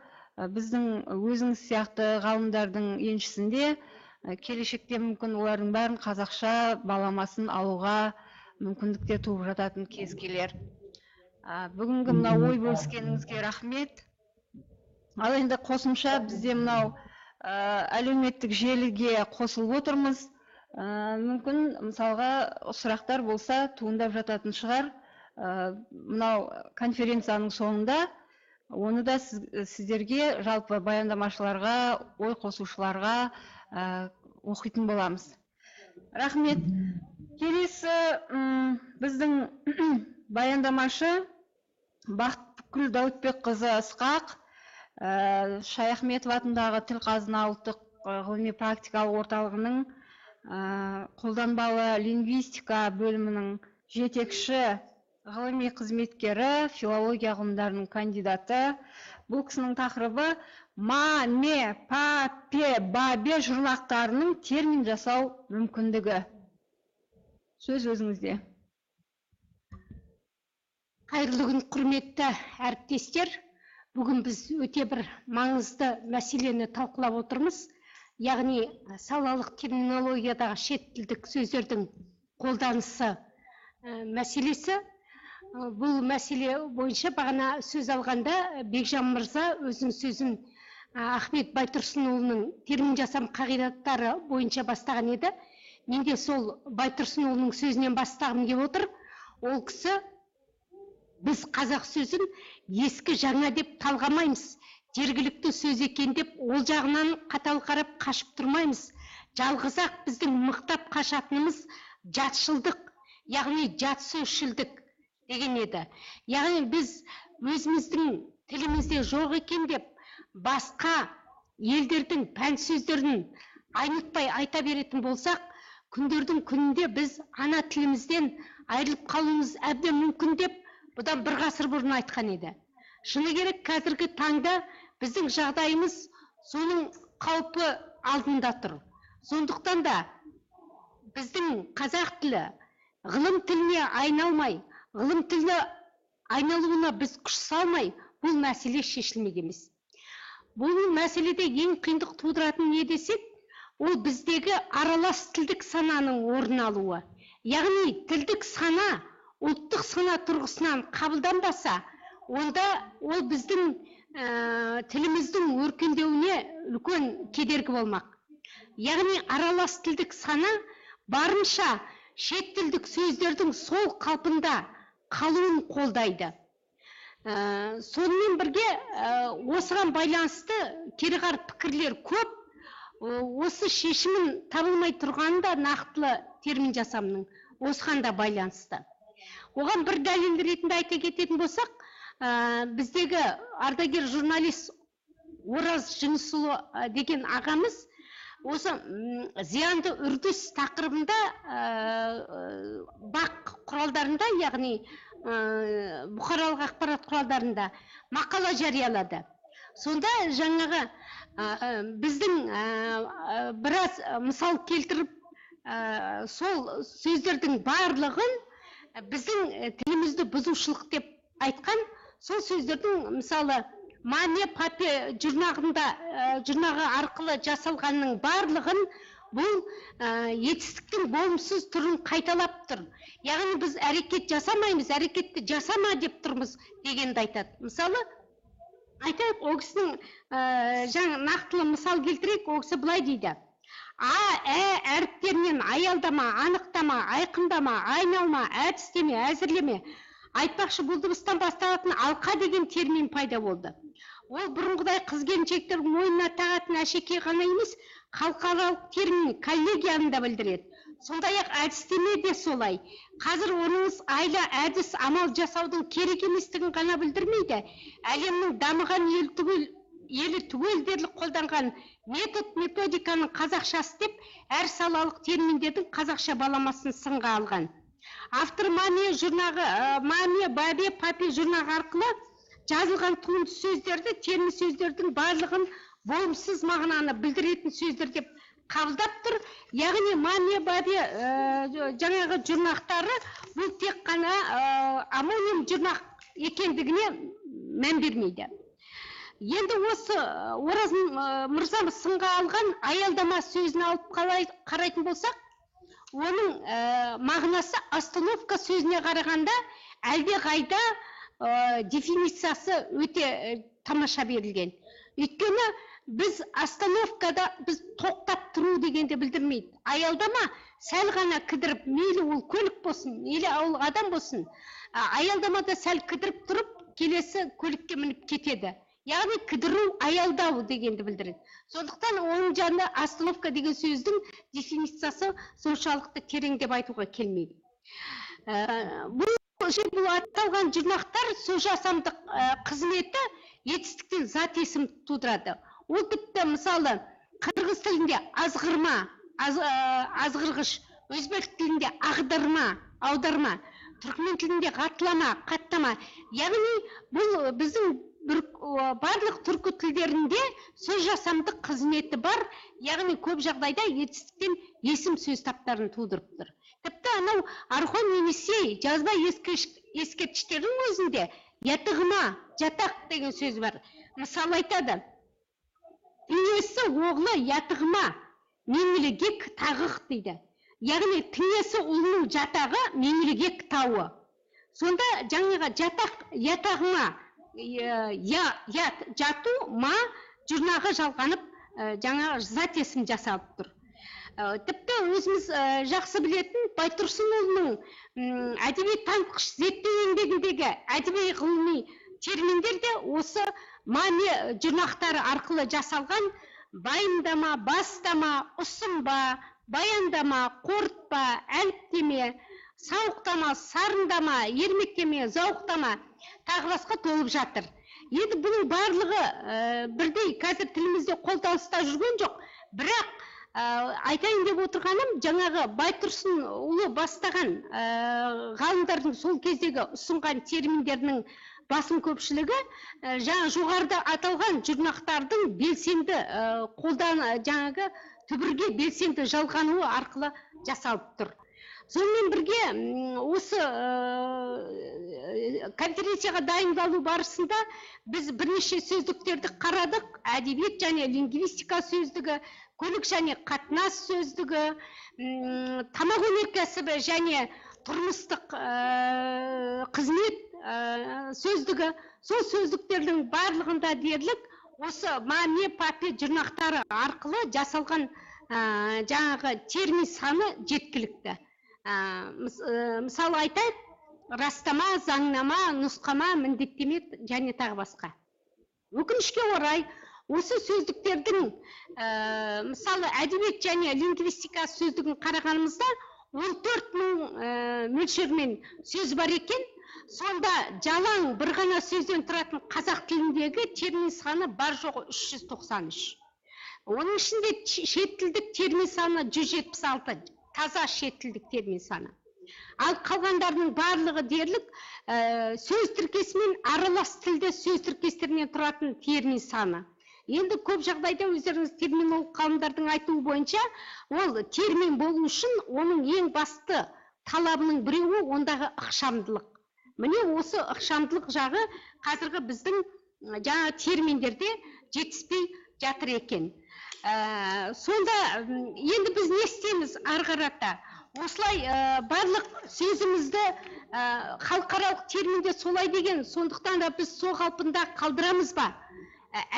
біздің өзіңіз сияқты ғалымдардың еншісінде, келешекте мүмкін олардың бәрін қазақша баламасын алуға мүмкіндікте туып жататын кез келер. Бүгінгі мынау ой бөліскеніңізге рахмет. Ал енді қосымша бізде мынау әлеуметтік желіге қосылып отырмыз. Мүмкін мысалға сұрақтар болса туындап жататын шығар. Мынау конференцияның соңында оны да сіздерге, жалпы баяндамашыларға, ой қосушыларға оқитын боламыз. Рахмет. Келесі біздің баяндамашы Бақытгүл Дәуітбекқызы Ысқақ, Шаяхметов атындағы Тіл қазына ұлттық ғылыми практикалық орталығының қолданбалы лингвистика бөлімінің жетекші ғылыми қызметкері, филология ғылымдарының кандидаты. Бұл кісінің тақырыбы ма, ме, па, пе, ба, бе жұрнақтарының термин жасау мүмкіндігі. Сөз өзіңізде. Қайырлы күн, құрметті әріптестер. Бүгін біз өте бір маңызды мәселені талқылап отырмыз. Яғни салалық терминологиядағы шет тілдік сөздердің қолданысы мәселесі. Бұл мәселе бойынша бағана сөз алғанда Бекжан мырза өзінің сөзін Ахмет Байтұрсынұлының термин жасам қағидаттары бойынша бастаған еді. Мен де сол Байтұрсынұлының сөзінен бастағым келіп отыр. Ол кісі біз қазақ сөзін ескі жаңа деп талғамаймыз. Жергілікті сөз екен деп ол жағынан қатал қарап қашып тұрмаймыз. Жалғыз-ақ біздің мықтап қашатынымыз жатшылдық, яғни жатсөзшілдік деген еді. Яғни біз өзіміздің тілімізде жоқ екен деп басқа елдердің пән сөздерін айнытпай айта беретін болсақ, күндердің күнінде біз ана тілімізден айырылып қалуымыз әбден мүмкін деп бұдан бір ғасыр бұрын айтқан еді. Шыны керек, қазіргі таңда біздің жағдайымыз соның қаупі алдында тұр. Сондықтан да біздің қазақ тілі ғылым тіліне айналмай, ғылым тілі айналуына біз күш салмай, бұл мәселе шешілмек емес. Бұл мәселеде ең қиындық тудыратын не десек, ол біздегі аралас тілдік сананың орын алуы. Яғни тілдік сана ұлттық сана тұрғысынан қабылданбаса, онда ол біздің тіліміздің өркендеуіне үлкен кедергі болмақ. Яғни аралас тілдік сана барынша шет тілдік сөздердің сол қалпында қалуын қолдайды. Сонымен бірге осыған байланысты кереғар пікірлер көп. Осы шешімін табылмай тұрғанда нақтылы термин жасамның осыған да байланысты. Оған бір дәлел ретінде айта кететін болсақ, біздегі ардагер журналист Ораз Жүнісұлы деген ағамыз осы зиянды үрдіс тақырыбында бақ құралдарында, яғни бұқаралық ақпарат құралдарында мақала жариялады. Сонда жаңағы біздің біраз мысал келтіріп, сол сөздердің барлығын біздің тілімізді бұзушылық деп айтқан сол сөздердің мысалы маме папе жұрнағы арқылы жасалғанның барлығын бұл етістіктің болымсыз түрін қайталап тұр. Яғни біз әрекет жасамаймыз, әрекетті жасама деп тұрмыз дегенді айтады. Мысалы, айтайық, ол кісінің жаңа нақтылы мысал келтірейік, ол кісі былай дейді. Әріптерінен аялдама, анықтама, айқындама, айналма, әдістеме, әзірлеме. Айтпақшы, бұл дыбыстан басталатын алқа деген термин пайда болды. Ол бұрынғыдай қыз-келіншектердің мойнына тағатын әшекей ғана емес, халықаралық термин коллегияны да білдіреді. Сондай-ақ әдістеме де солай. Қазір оныңыз айла әдіс амал жасаудың керек еместігін ғана білдірмейді. Әлемнің дамыған елі түгел дерлік қолданған методиканың қазақшасы деп әр салалық терминдердің қазақша баламасын сынға алған. Автор маме, бабе, папе жұрнағы арқылы жазылған туынды сөздерді, термин сөздердің барлығын болымсыз мағынаны білдіретін сөздер деп қабылдап тұр. Яғни маме, бабе жаңағы жұрнақтары бұл тек қана амоним жұрнақ екендігіне мән бермейді. Енді осы Ораз мырзамыз сынға алған аялдама сөзін алып қарайтын болсақ, оның мағынасы остановка сөзіне қарағанда әлде қайда дефинициясы өте тамаша берілген. Өйткені біз остановкада біз тоқтап тұру дегенде білдірмейді. Аялдама сәл ғана кідіріп, мейлі ол көлік болсын, мейлі ол адам болсын, аялдамада сәл кідіріп тұрып, келесі көлікке мініп кетеді. Яғни кідіру, аялдау дегенді білдіреді. Сондықтан оның жанында остановка деген сөздің дефинициясы соншалықты терең деп айтуға келмейді. Бұл аталған жұрнақтар сөз жасамдық қызметі етістіктен зат есім тудырады. Ол тіпті мысалы қырғыз тілінде азғырма, азғырғыш, өзбек тілінде ағдырма, аударма, түркмен тілінде ғатлама, қаттама. Яғни бұл біздің барлық түркі тілдерінде сөз жасамдық қызметі бар, яғни көп жағдайда етістіктен есім сөз таптарын тудырып тұр. Тіпті анау архон немесе жазба ескерткіштердің өзінде ятығыма, жатақ деген сөз бар. Мысалы айтады, тіңесі оғлы ятығыма, мемлегек тағық дейді. Яғни тіңесі ұлының жатағы мемлегек тауы. Сонда жаңағы жатақ, ятағыма, жату, ма, жұрнағы жалғанып, жаңа зат есім жасалып тұр. Тіпті өзіміз жақсы білетін Байтұрсынұлының әдебиет танытқыш зерттеу еңбегіндегі әдеби ғылыми терминдер де осы маме жұрнақтары арқылы жасалған байымдама, бастама, ұсынба, баяндама, қорытпа, әліптеме, сауықтама, сарындама, ермектеме, зауықтама тағы басқа толып жатыр. Енді бұның барлығы бірдей қазір тілімізде қолданыста жүрген жоқ, бірақ айтайын деп отырғаным, жаңағы Байтұрсынұлы бастаған ғалымдардың сол кездегі ұсынған терминдерінің басым көпшілігі жаңа жоғарыда аталған жұрнақтардың белсенді жаңағы түбірге белсенді жалғануы арқылы жасалып тұр. Сонымен бірге осы конференцияға дайындалу барысында біз бірнеше сөздіктерді қарадық. Әдебиет және лингвистика сөздігі, көлік және қатынас сөздігі, тамақ өнеркәсібі және тұрмыстық қызмет сөздігі. Сол сөздіктердің барлығында дерлік осы маме, папе жұрнақтары арқылы жасалған жаңағы термин саны жеткілікті. Мысалы айтайық, растама, заңнама, нұсқама, міндеттеме және тағы басқа. Өкінішке орай, осы сөздіктердің мысалы әдебиет және лингвистика сөздігін қарағанымызда 14.000 мөлшермен сөз бар екен. Сонда жалаң бір ғана сөзден тұратын қазақ тіліндегі термин саны бар жоғы 393. Оның ішінде шет тілдік термин саны 176. Таза шет тілдік термин саны. Ал қалғандардың барлығы дерлік сөз тіркесімен аралас тілді сөз тіркестерінен тұратын термин саны. Енді көп жағдайда өздеріңіз терминолог ғалымдардың айтуы бойынша, ол термин болу үшін оның ең басты талабының біреуі ондағы ықшамдылық. Міне осы ықшамдылық жағы қазіргі біздің жаңа терминдерде жетіспей жатыр екен. Сонда енді біз не істейміз ары қарата? Осылай барлық сөзімізді халықаралық терминде солай деген, сондықтан да біз сол қалпында қалдырамыз ба?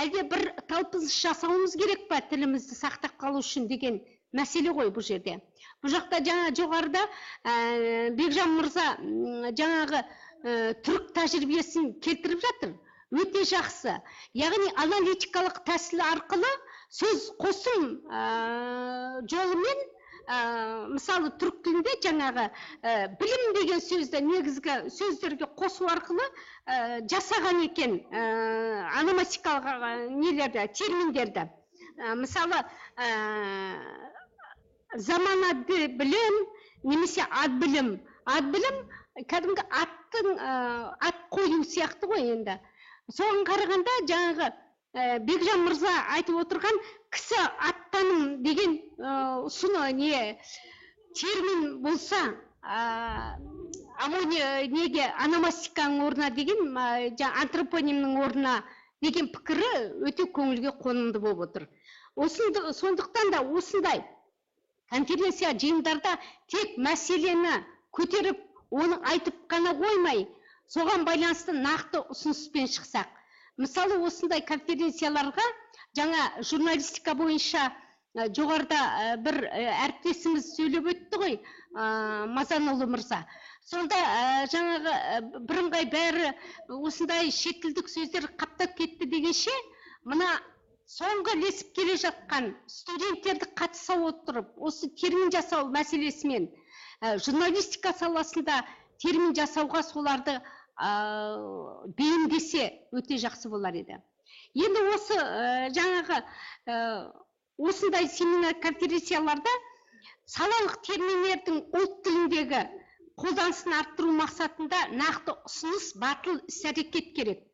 Әлде бір талпыныс жасауымыз керек па тілімізді сақтап қалу үшін деген мәселе ғой бұл жерде. Бұл жақта жаңа жоғарыда Бекжан мырза жаңағы түрік тәжірибесін келтіріп жатыр. Өте жақсы. Яғни аналитикалық тәсіл арқылы сөз қосым жолымен, мысалы түрік тілінде жаңағы білім деген сөзді негізгі сөздерге қосу арқылы жасаған екен ономастикалық нелерді, терминдерді. Мысалы заманады білім немесе ат білім. Ат білім кәдімгі ат қою сияқты ғой енді. Соған қарағанда жаңағы Бекжан мырза айтып отырған кісі аттаным деген термин болса, неге ономастиканың орнына деген, антропонимнің орнына деген пікірі өте көңілге қонымды болып отыр. Сондықтан да осындай конференция жиындарда тек мәселені көтеріп, оны айтып қана қоймай, соған байланысты нақты ұсыныспен шықсақ. Мысалы, осындай конференцияларға жаңа журналистика бойынша жоғарыда бір әріптесіміз сөйлеп өтті ғой, Мазанұлы мырза. Сонда жаңағы бірыңғай бәрі осындай шетілдік сөздер қаптап кетті дегенше, мына соңғы ілесіп келе жатқан студенттерді қатыса отырып, осы термин жасау мәселесімен журналистика саласында термин жасауға соларды бейімдесе өте жақсы болар еді. Енді осы жаңағы осындай семинар конференцияларда салалық терминдердің ұлт тіліндегі қолданысын арттыру мақсатында нақты ұсыныс, батыл іс-әрекет керек.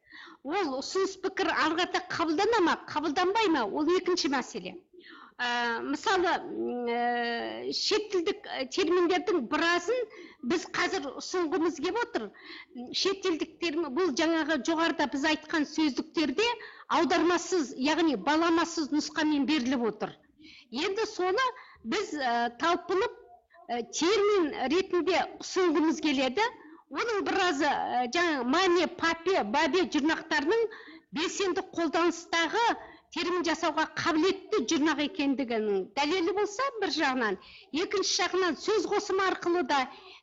Ол ұсыныс пікір алғата қабылдана ма, қабылданбай ма, ол екінші мәселе. Мысалы, шеттілдік терминдердің біразын біз қазір ұсынғымыз келіп отыр. Шеттілдік термин, бұл жаңағы жоғарыда біз айтқан сөздіктерде аудармасыз, яғни баламасыз нұсқамен беріліп отыр. Енді соны біз талпынып термин ретінде ұсынғымыз келеді. Оның біразы жаңағы маме, папе, бабе жұрнақтарының белсенді қолданыстағы термин жасауға қабілетті жұрнақ екендігінің дәлелі болса бір жағынан, екінші жағынан сөз қосымы арқылы да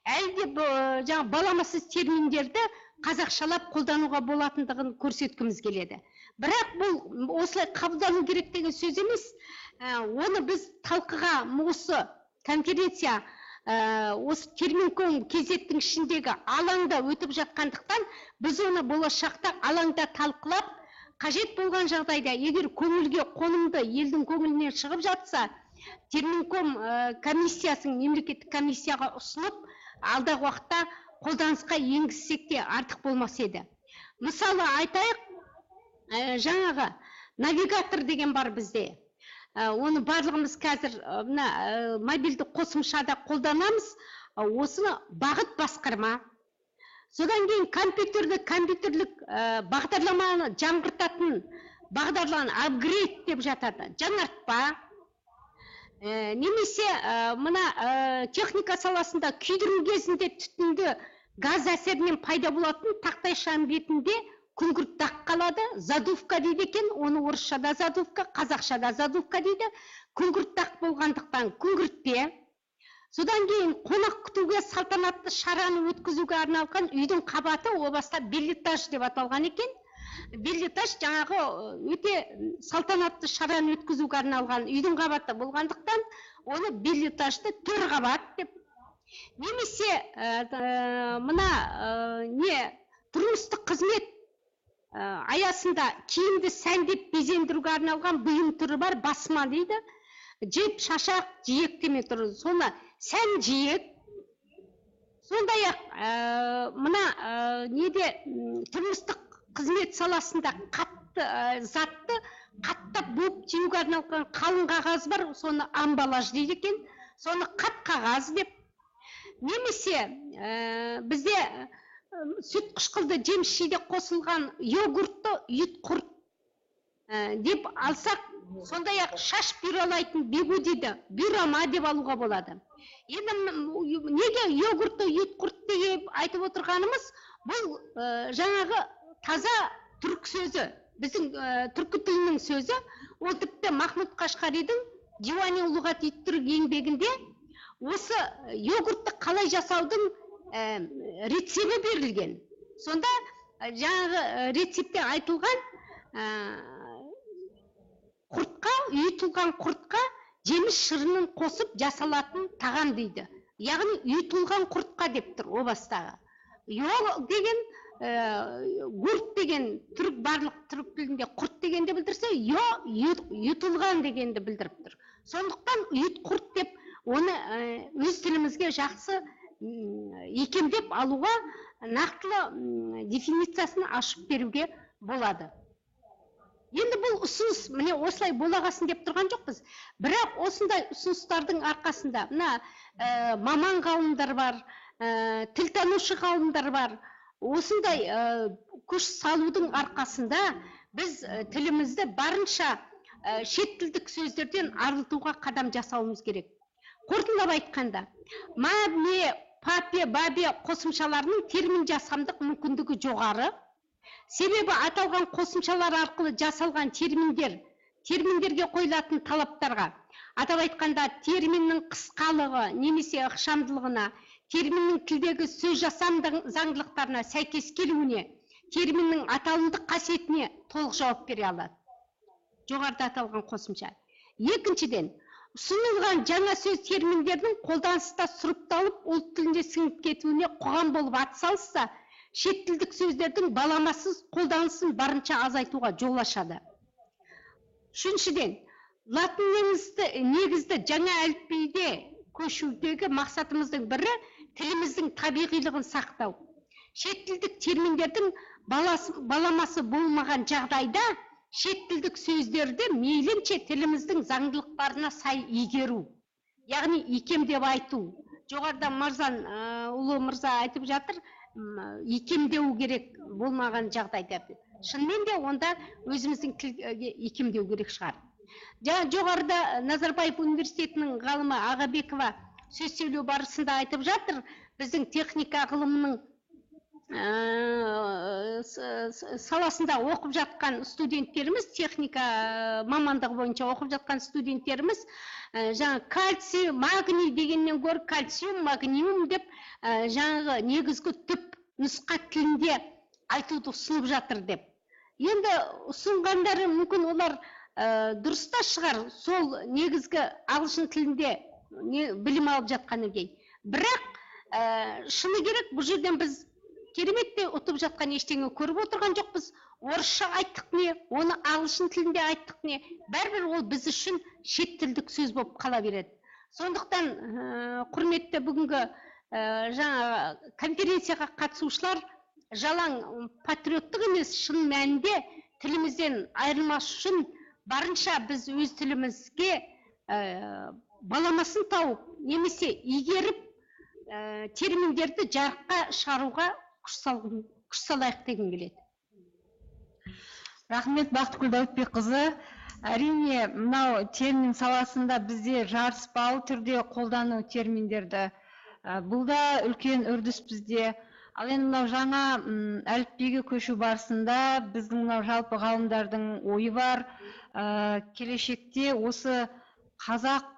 әлде жаңағы баламасыз терминдерді қазақшалап қолдануға болатындығын көрсеткіміз келеді. Бірақ бұл осылай қабылдану керек деген сөз емес. Оны біз талқыға осы конференция осы терминком кезеттің ішіндегі алаңда өтіп жатқандықтан біз оны болашақта алаңда талқылап, қажет болған жағдайда, егер көңілге қонымды елдің көңілінен шығып жатса, терминком комиссиясының мемлекеттік комиссияға ұсынып, алдағы уақытта қолданысқа енгізсек те артық болмас еді. Мысалы айтайық, жаңағы навигатор деген бар бізде. Оны барлығымыз қазір мобильді қосымшада қолданамыз. Осыны бағыт басқарма. Содан кейін компьютерлік бағдарламаны жаңғыртатын бағдарланы апгрейд деп жатады. Жаңартпа. Немесе мына техника саласында күйдіру кезінде түтінді газ әсерінен пайда болатын тақтайшаның бетінде күңгірт дақ қалады. Задувка дейді екен, оны орысшада задувка, қазақшада задувка дейді. Күңгірт дақ болғандықтан күңгіртпе. Содан кейін қонақ күтуге салтанатты шараны өткізуге арналған үйдің қабаты о баста бельэтаж деп аталған екен. Бельэтаж жаңағы өте салтанатты шараны өткізуге арналған үйдің қабаты болғандықтан, оны бельэтажды төр қабат деп. Немесе мына тұрмыстық қызмет аясында киімді сәндеп безендіруге арналған бұйым түрі бар, басма дейді. Жеп, шашақ, жиек деме түрі. Соны сән жиек. Сондай-ақ мына тұрмыстық қызмет саласында қатты затты қаттап буып тиюге арналған қалың қағаз бар, соны амбалаж дейді екен. Соны қат қағаз деп. немесе бізде сүт қышқылды жеміс жидек қосылған йогуртты ұйытқұрт деп алсақ, сондай ақ шаш бюралайтын бигудиді бюрама деп алуға болады. Енді неге йогуртты ұйытқұрт деп айтып отырғанымыз, бұл жаңағы таза түрік сөзі, біздің түркі тілінің сөзі. Ол тіпті Махмуд Қашқаридің Диуани Лұғат иттүрік еңбегінде осы йогуртты қалай жасаудың рецепті берілген. Сонда жаңағы рецепте айтылған құртқа, ұйытылған құртқа жеміс шырынын қосып жасалатын тағам дейді. Яғни ұйытылған құртқа деп тұр о бастағы. Йог деген, гурт деген түрік, барлық түрік тілінде құрт дегенді білдірсе, ұйытылған дегенді білдіріп тұр. Сондықтан ұйыт құрт деп оны өз тілімізге жақсы икемдеп алуға, нақтылы дефинициясын ашып беруге болады. Енді бұл ұсыныс, міне осылай болағасын деп тұрған жоқпыз. Бірақ осындай ұсыныстардың арқасында, маман ғалымдар бар, тілтанушы ғалымдар бар, осындай күш салудың арқасында біз тілімізді барынша шет тілдік сөздерден арылтуға қадам жасауымыз керек. Қорытындылап айтқанда, маме, папе, бабе қосымшаларының термин жасамдық мүмкіндігі жоғары. Себебі аталған қосымшалар арқылы жасалған терминдерге қойылатын талаптарға, атап айтқанда терминнің қысқалығы немесе ықшамдылығына, терминнің тілдегі сөз жасам заңдылықтарына сәйкес келуіне, терминнің аталымдық қасиетіне толық жауап бере алады. Жоғарыда аталған қосымша. Екіншіден, ұсынылған жаңа сөз терминдердің қолданыста сұрыпталып, ұлт тілінде сіңіп кетуіне қоғам болып атсалысса, шет тілдік сөздердің баламасыз қолданысын барынша азайтуға жол ашады. Үшіншіден, латын негізді жаңа әліпбиге көшудегі мақсатымыздың бірі тіліміздің табиғилығын сақтау. Шет тілдік терминдердің баламасы болмаған жағдайда шет тілдік сөздерді мейлінше тіліміздің заңдылықтарына сай игеру, яғни икемдеп айту. Жоғарыда ұлы мырза айтып жатыр, икемдеу керек болмаған жағдайда. Шынымен де онда өзіміздің тілге икемдеу керек шығар. Жоғарыда Назарбаев университетінің ғалымы Ағабекова сөз сөйлеу барысында айтып жатыр, біздің техника ғылымының саласында оқып жатқан студенттеріміз, техника мамандығы бойынша оқып жатқан студенттеріміз, жаңа кальций, магний дегеннен гөрі кальциум, магниум деп жаңағы негізгі түп нұсқа тілінде айтуды ұсынып жатыр деп. Енді ұсынғандары мүмкін олар дұрыс та шығар, сол негізгі ағылшын тілінде білім алып жатқаннан кейін. Бірақ шыны керек, бұл жерден біз кереметте ұтып жатқан ештеңе көріп отырған жоқпыз. Орысша айттық не, оны ағылшын тілінде айттық не, бәрібір ол біз үшін шет тілдік сөз болып қала береді. Сондықтан құрметті бүгінгі жаңа конференцияға қатысушылар жалаң патриоттық емес, шын мәнінде тілімізден айырылмас үшін барынша біз өз тілімізге баламасын тауып, немесе игеріп терминдерді жарыққа шығаруға күш салайық деген келеді. Рахмет, Бақтықүл Дәуітбекқызы. Әрине, мынау термин саласында бізде жарыспалы түрде қолдану терминдерді. Бұл да үлкен үрдіс бізде. Ал енді мынау жаңа әліпбиге көшу барысында біздің мынау жалпы ғалымдардың ойы бар. Келешекте осы қазақ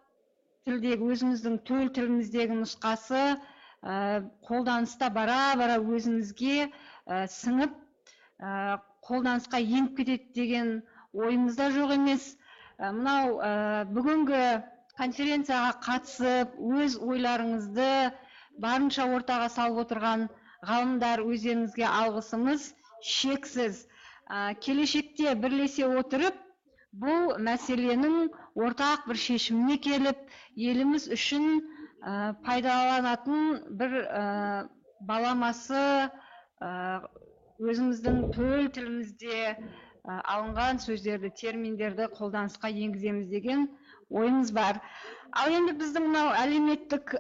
тілдегі өзіміздің төл тіліміздегі нұсқасы қолданыста бара өзімізге сіңіп қолданысқа еніп кетеді деген ойымызда жоқ емес. Мынау бүгінгі конференцияға қатысып, өз ойларыңызды барынша ортаға салып отырған ғалымдар өздеріңізге алғысымыз шексіз. Келешекте бірлесе отырып, бұл мәселенің ортақ бір шешіміне келіп, еліміз үшін пайдаланатын бір баламасы өзіміздің төл тілімізде алынған сөздерді, терминдерді қолданысқа енгіземіз деген ойымыз бар. Ал енді біздің мынау әлеуметтік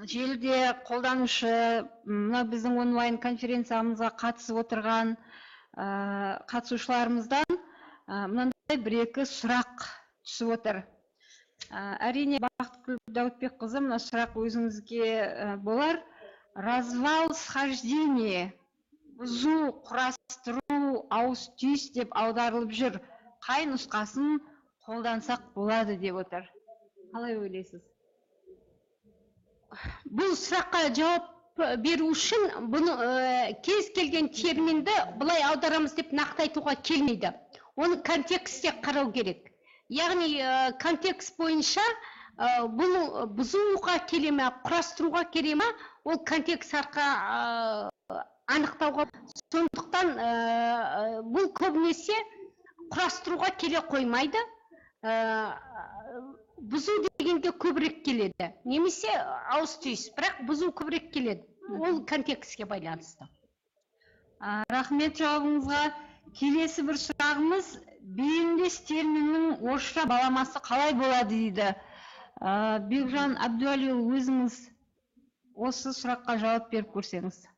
желіде қолданушы мына біздің онлайн конференциямызға қатысып отырған қатысушыларымыздан мынандай бір-екі сұрақ түсіп отыр. Әрине, Бақытгүл Дәуітбекқызы, мына сұрақ өзіңізге болар. Развал схождение, бұзу, құрастыру, ауыс түйіс деп аударылып жүр. Қай нұсқасын қолдансақ болады деп отыр. Қалай ойлайсыз? Бұл сұраққа жауап беру үшін бұны кез келген терминді бұлай аударамыз деп нақты айтуға келмейді. Оны контекстте қарау керек. Яғни контекст бойынша бұл бұзуға келе ме, құрастыруға келе ме, ол контекст арқылы анықтауға. Сондықтан бұл көбінесе құрастыруға келе қоймайды. Бұзу дегенде көбірек келеді. Немесе ауыс түйіс, бірақ бұзу көбірек келеді. Ол контекстке байланысты. Рахмет жауабыңызға. Келесі бір сұрағымыз, бейіндес терминнің орысша баламасы қалай болады дейді. Бекжан Әбдуәлиұлы, өзіңіз осы сұраққа жауап беріп көрсеңіз.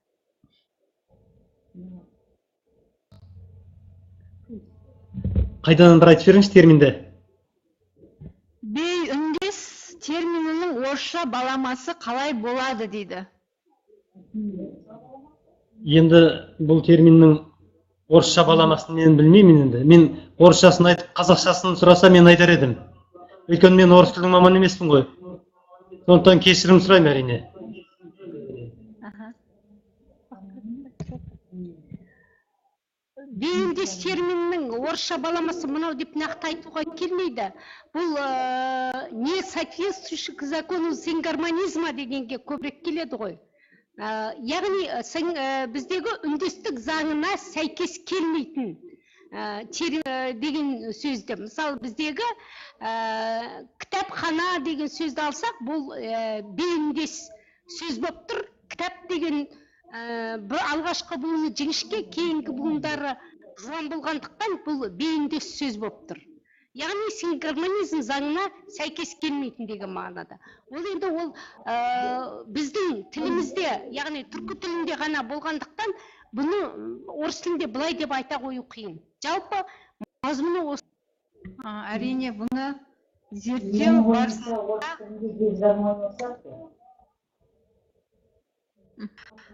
Қайдан бір айтып беріңіз терминді? Бейіндес терминінің орысша баламасы қалай болады дейді. Енді бұл терминнің орысша баламасын мен білмеймін енді. Мен орысшасын айтып, қазақшасын сұраса мен айтар едім. Өйткені мен орыс тілінің маманы емеспін ғой. Сондықтан кешірім сұраймын әрине. Бейіндес терминнің орысша баламасы мынау деп нақты айтуға келмейді. Бұл не соответствующий к закону сингармонизма дегенге көбірек келеді ғой. Яғни біздегі үндестік заңына сәйкес келмейтін деген сөзді. Мысалы, біздегі кітапхана деген сөзді алсақ, бұл бейіндес сөз болып тұр. Кітап деген бір алғашқы буыны жіңішке, кейінгі буындары жуан болғандықтан бұл бейіндес сөз болып тұр. Яғни сингармонизм заңына сәйкес келмейтін деген мағынада. Ол енді ол біздің тілімізде, яғни түркі тілінде ғана болғандықтан, бұны орыс тілінде былай деп айта қою қиын. Жалпы мазмұны осы. Әрине, бұны зерттеу барысында.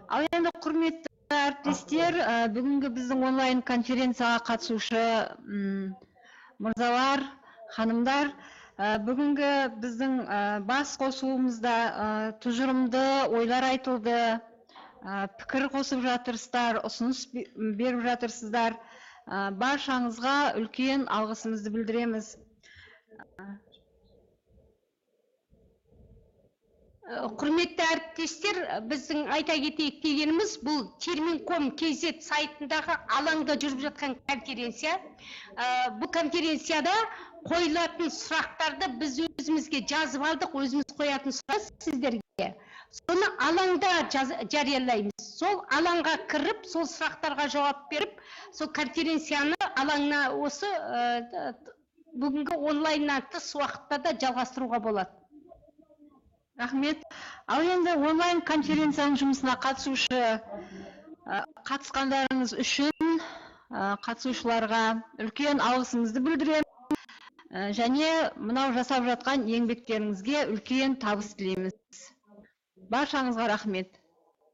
Ал енді құрметті әріптестер, бүгінгі біздің онлайн конференцияға қатысушы мырзалар, ханымдар, бүгінгі біздің бас қосуымызда тұжырымды ойлар айтылды, пікір қосып жатырсыздар, ұсыныс беріп жатырсыздар. Баршаңызға үлкен алғысымызды білдіреміз. Құрметті әріптестер, біздің айта кетейік дегеніміз, бұл Терминком KZ сайтындағы алаңда жүріп жатқан конференция. Бұл конференцияда қойылатын сұрақтарды біз өзімізге жазып алдық, өзіміз қоятын сұрақ сіздерге. Соны алаңда жариялаймыз. Сол алаңға кіріп, сол сұрақтарға жауап беріп, сол конференцияны алаңына осы бүгінгі онлайннан тыс уақытта да жалғастыруға болады. Рахмет. Ал енді онлайн конференцияның жұмысына қатысқандарыңыз үшін қатысушыларға үлкен алғысымызды білдіреміз. Және мынау жасап жатқан еңбектеріңізге үлкен табыс тілейміз. Баршаңызға рахмет.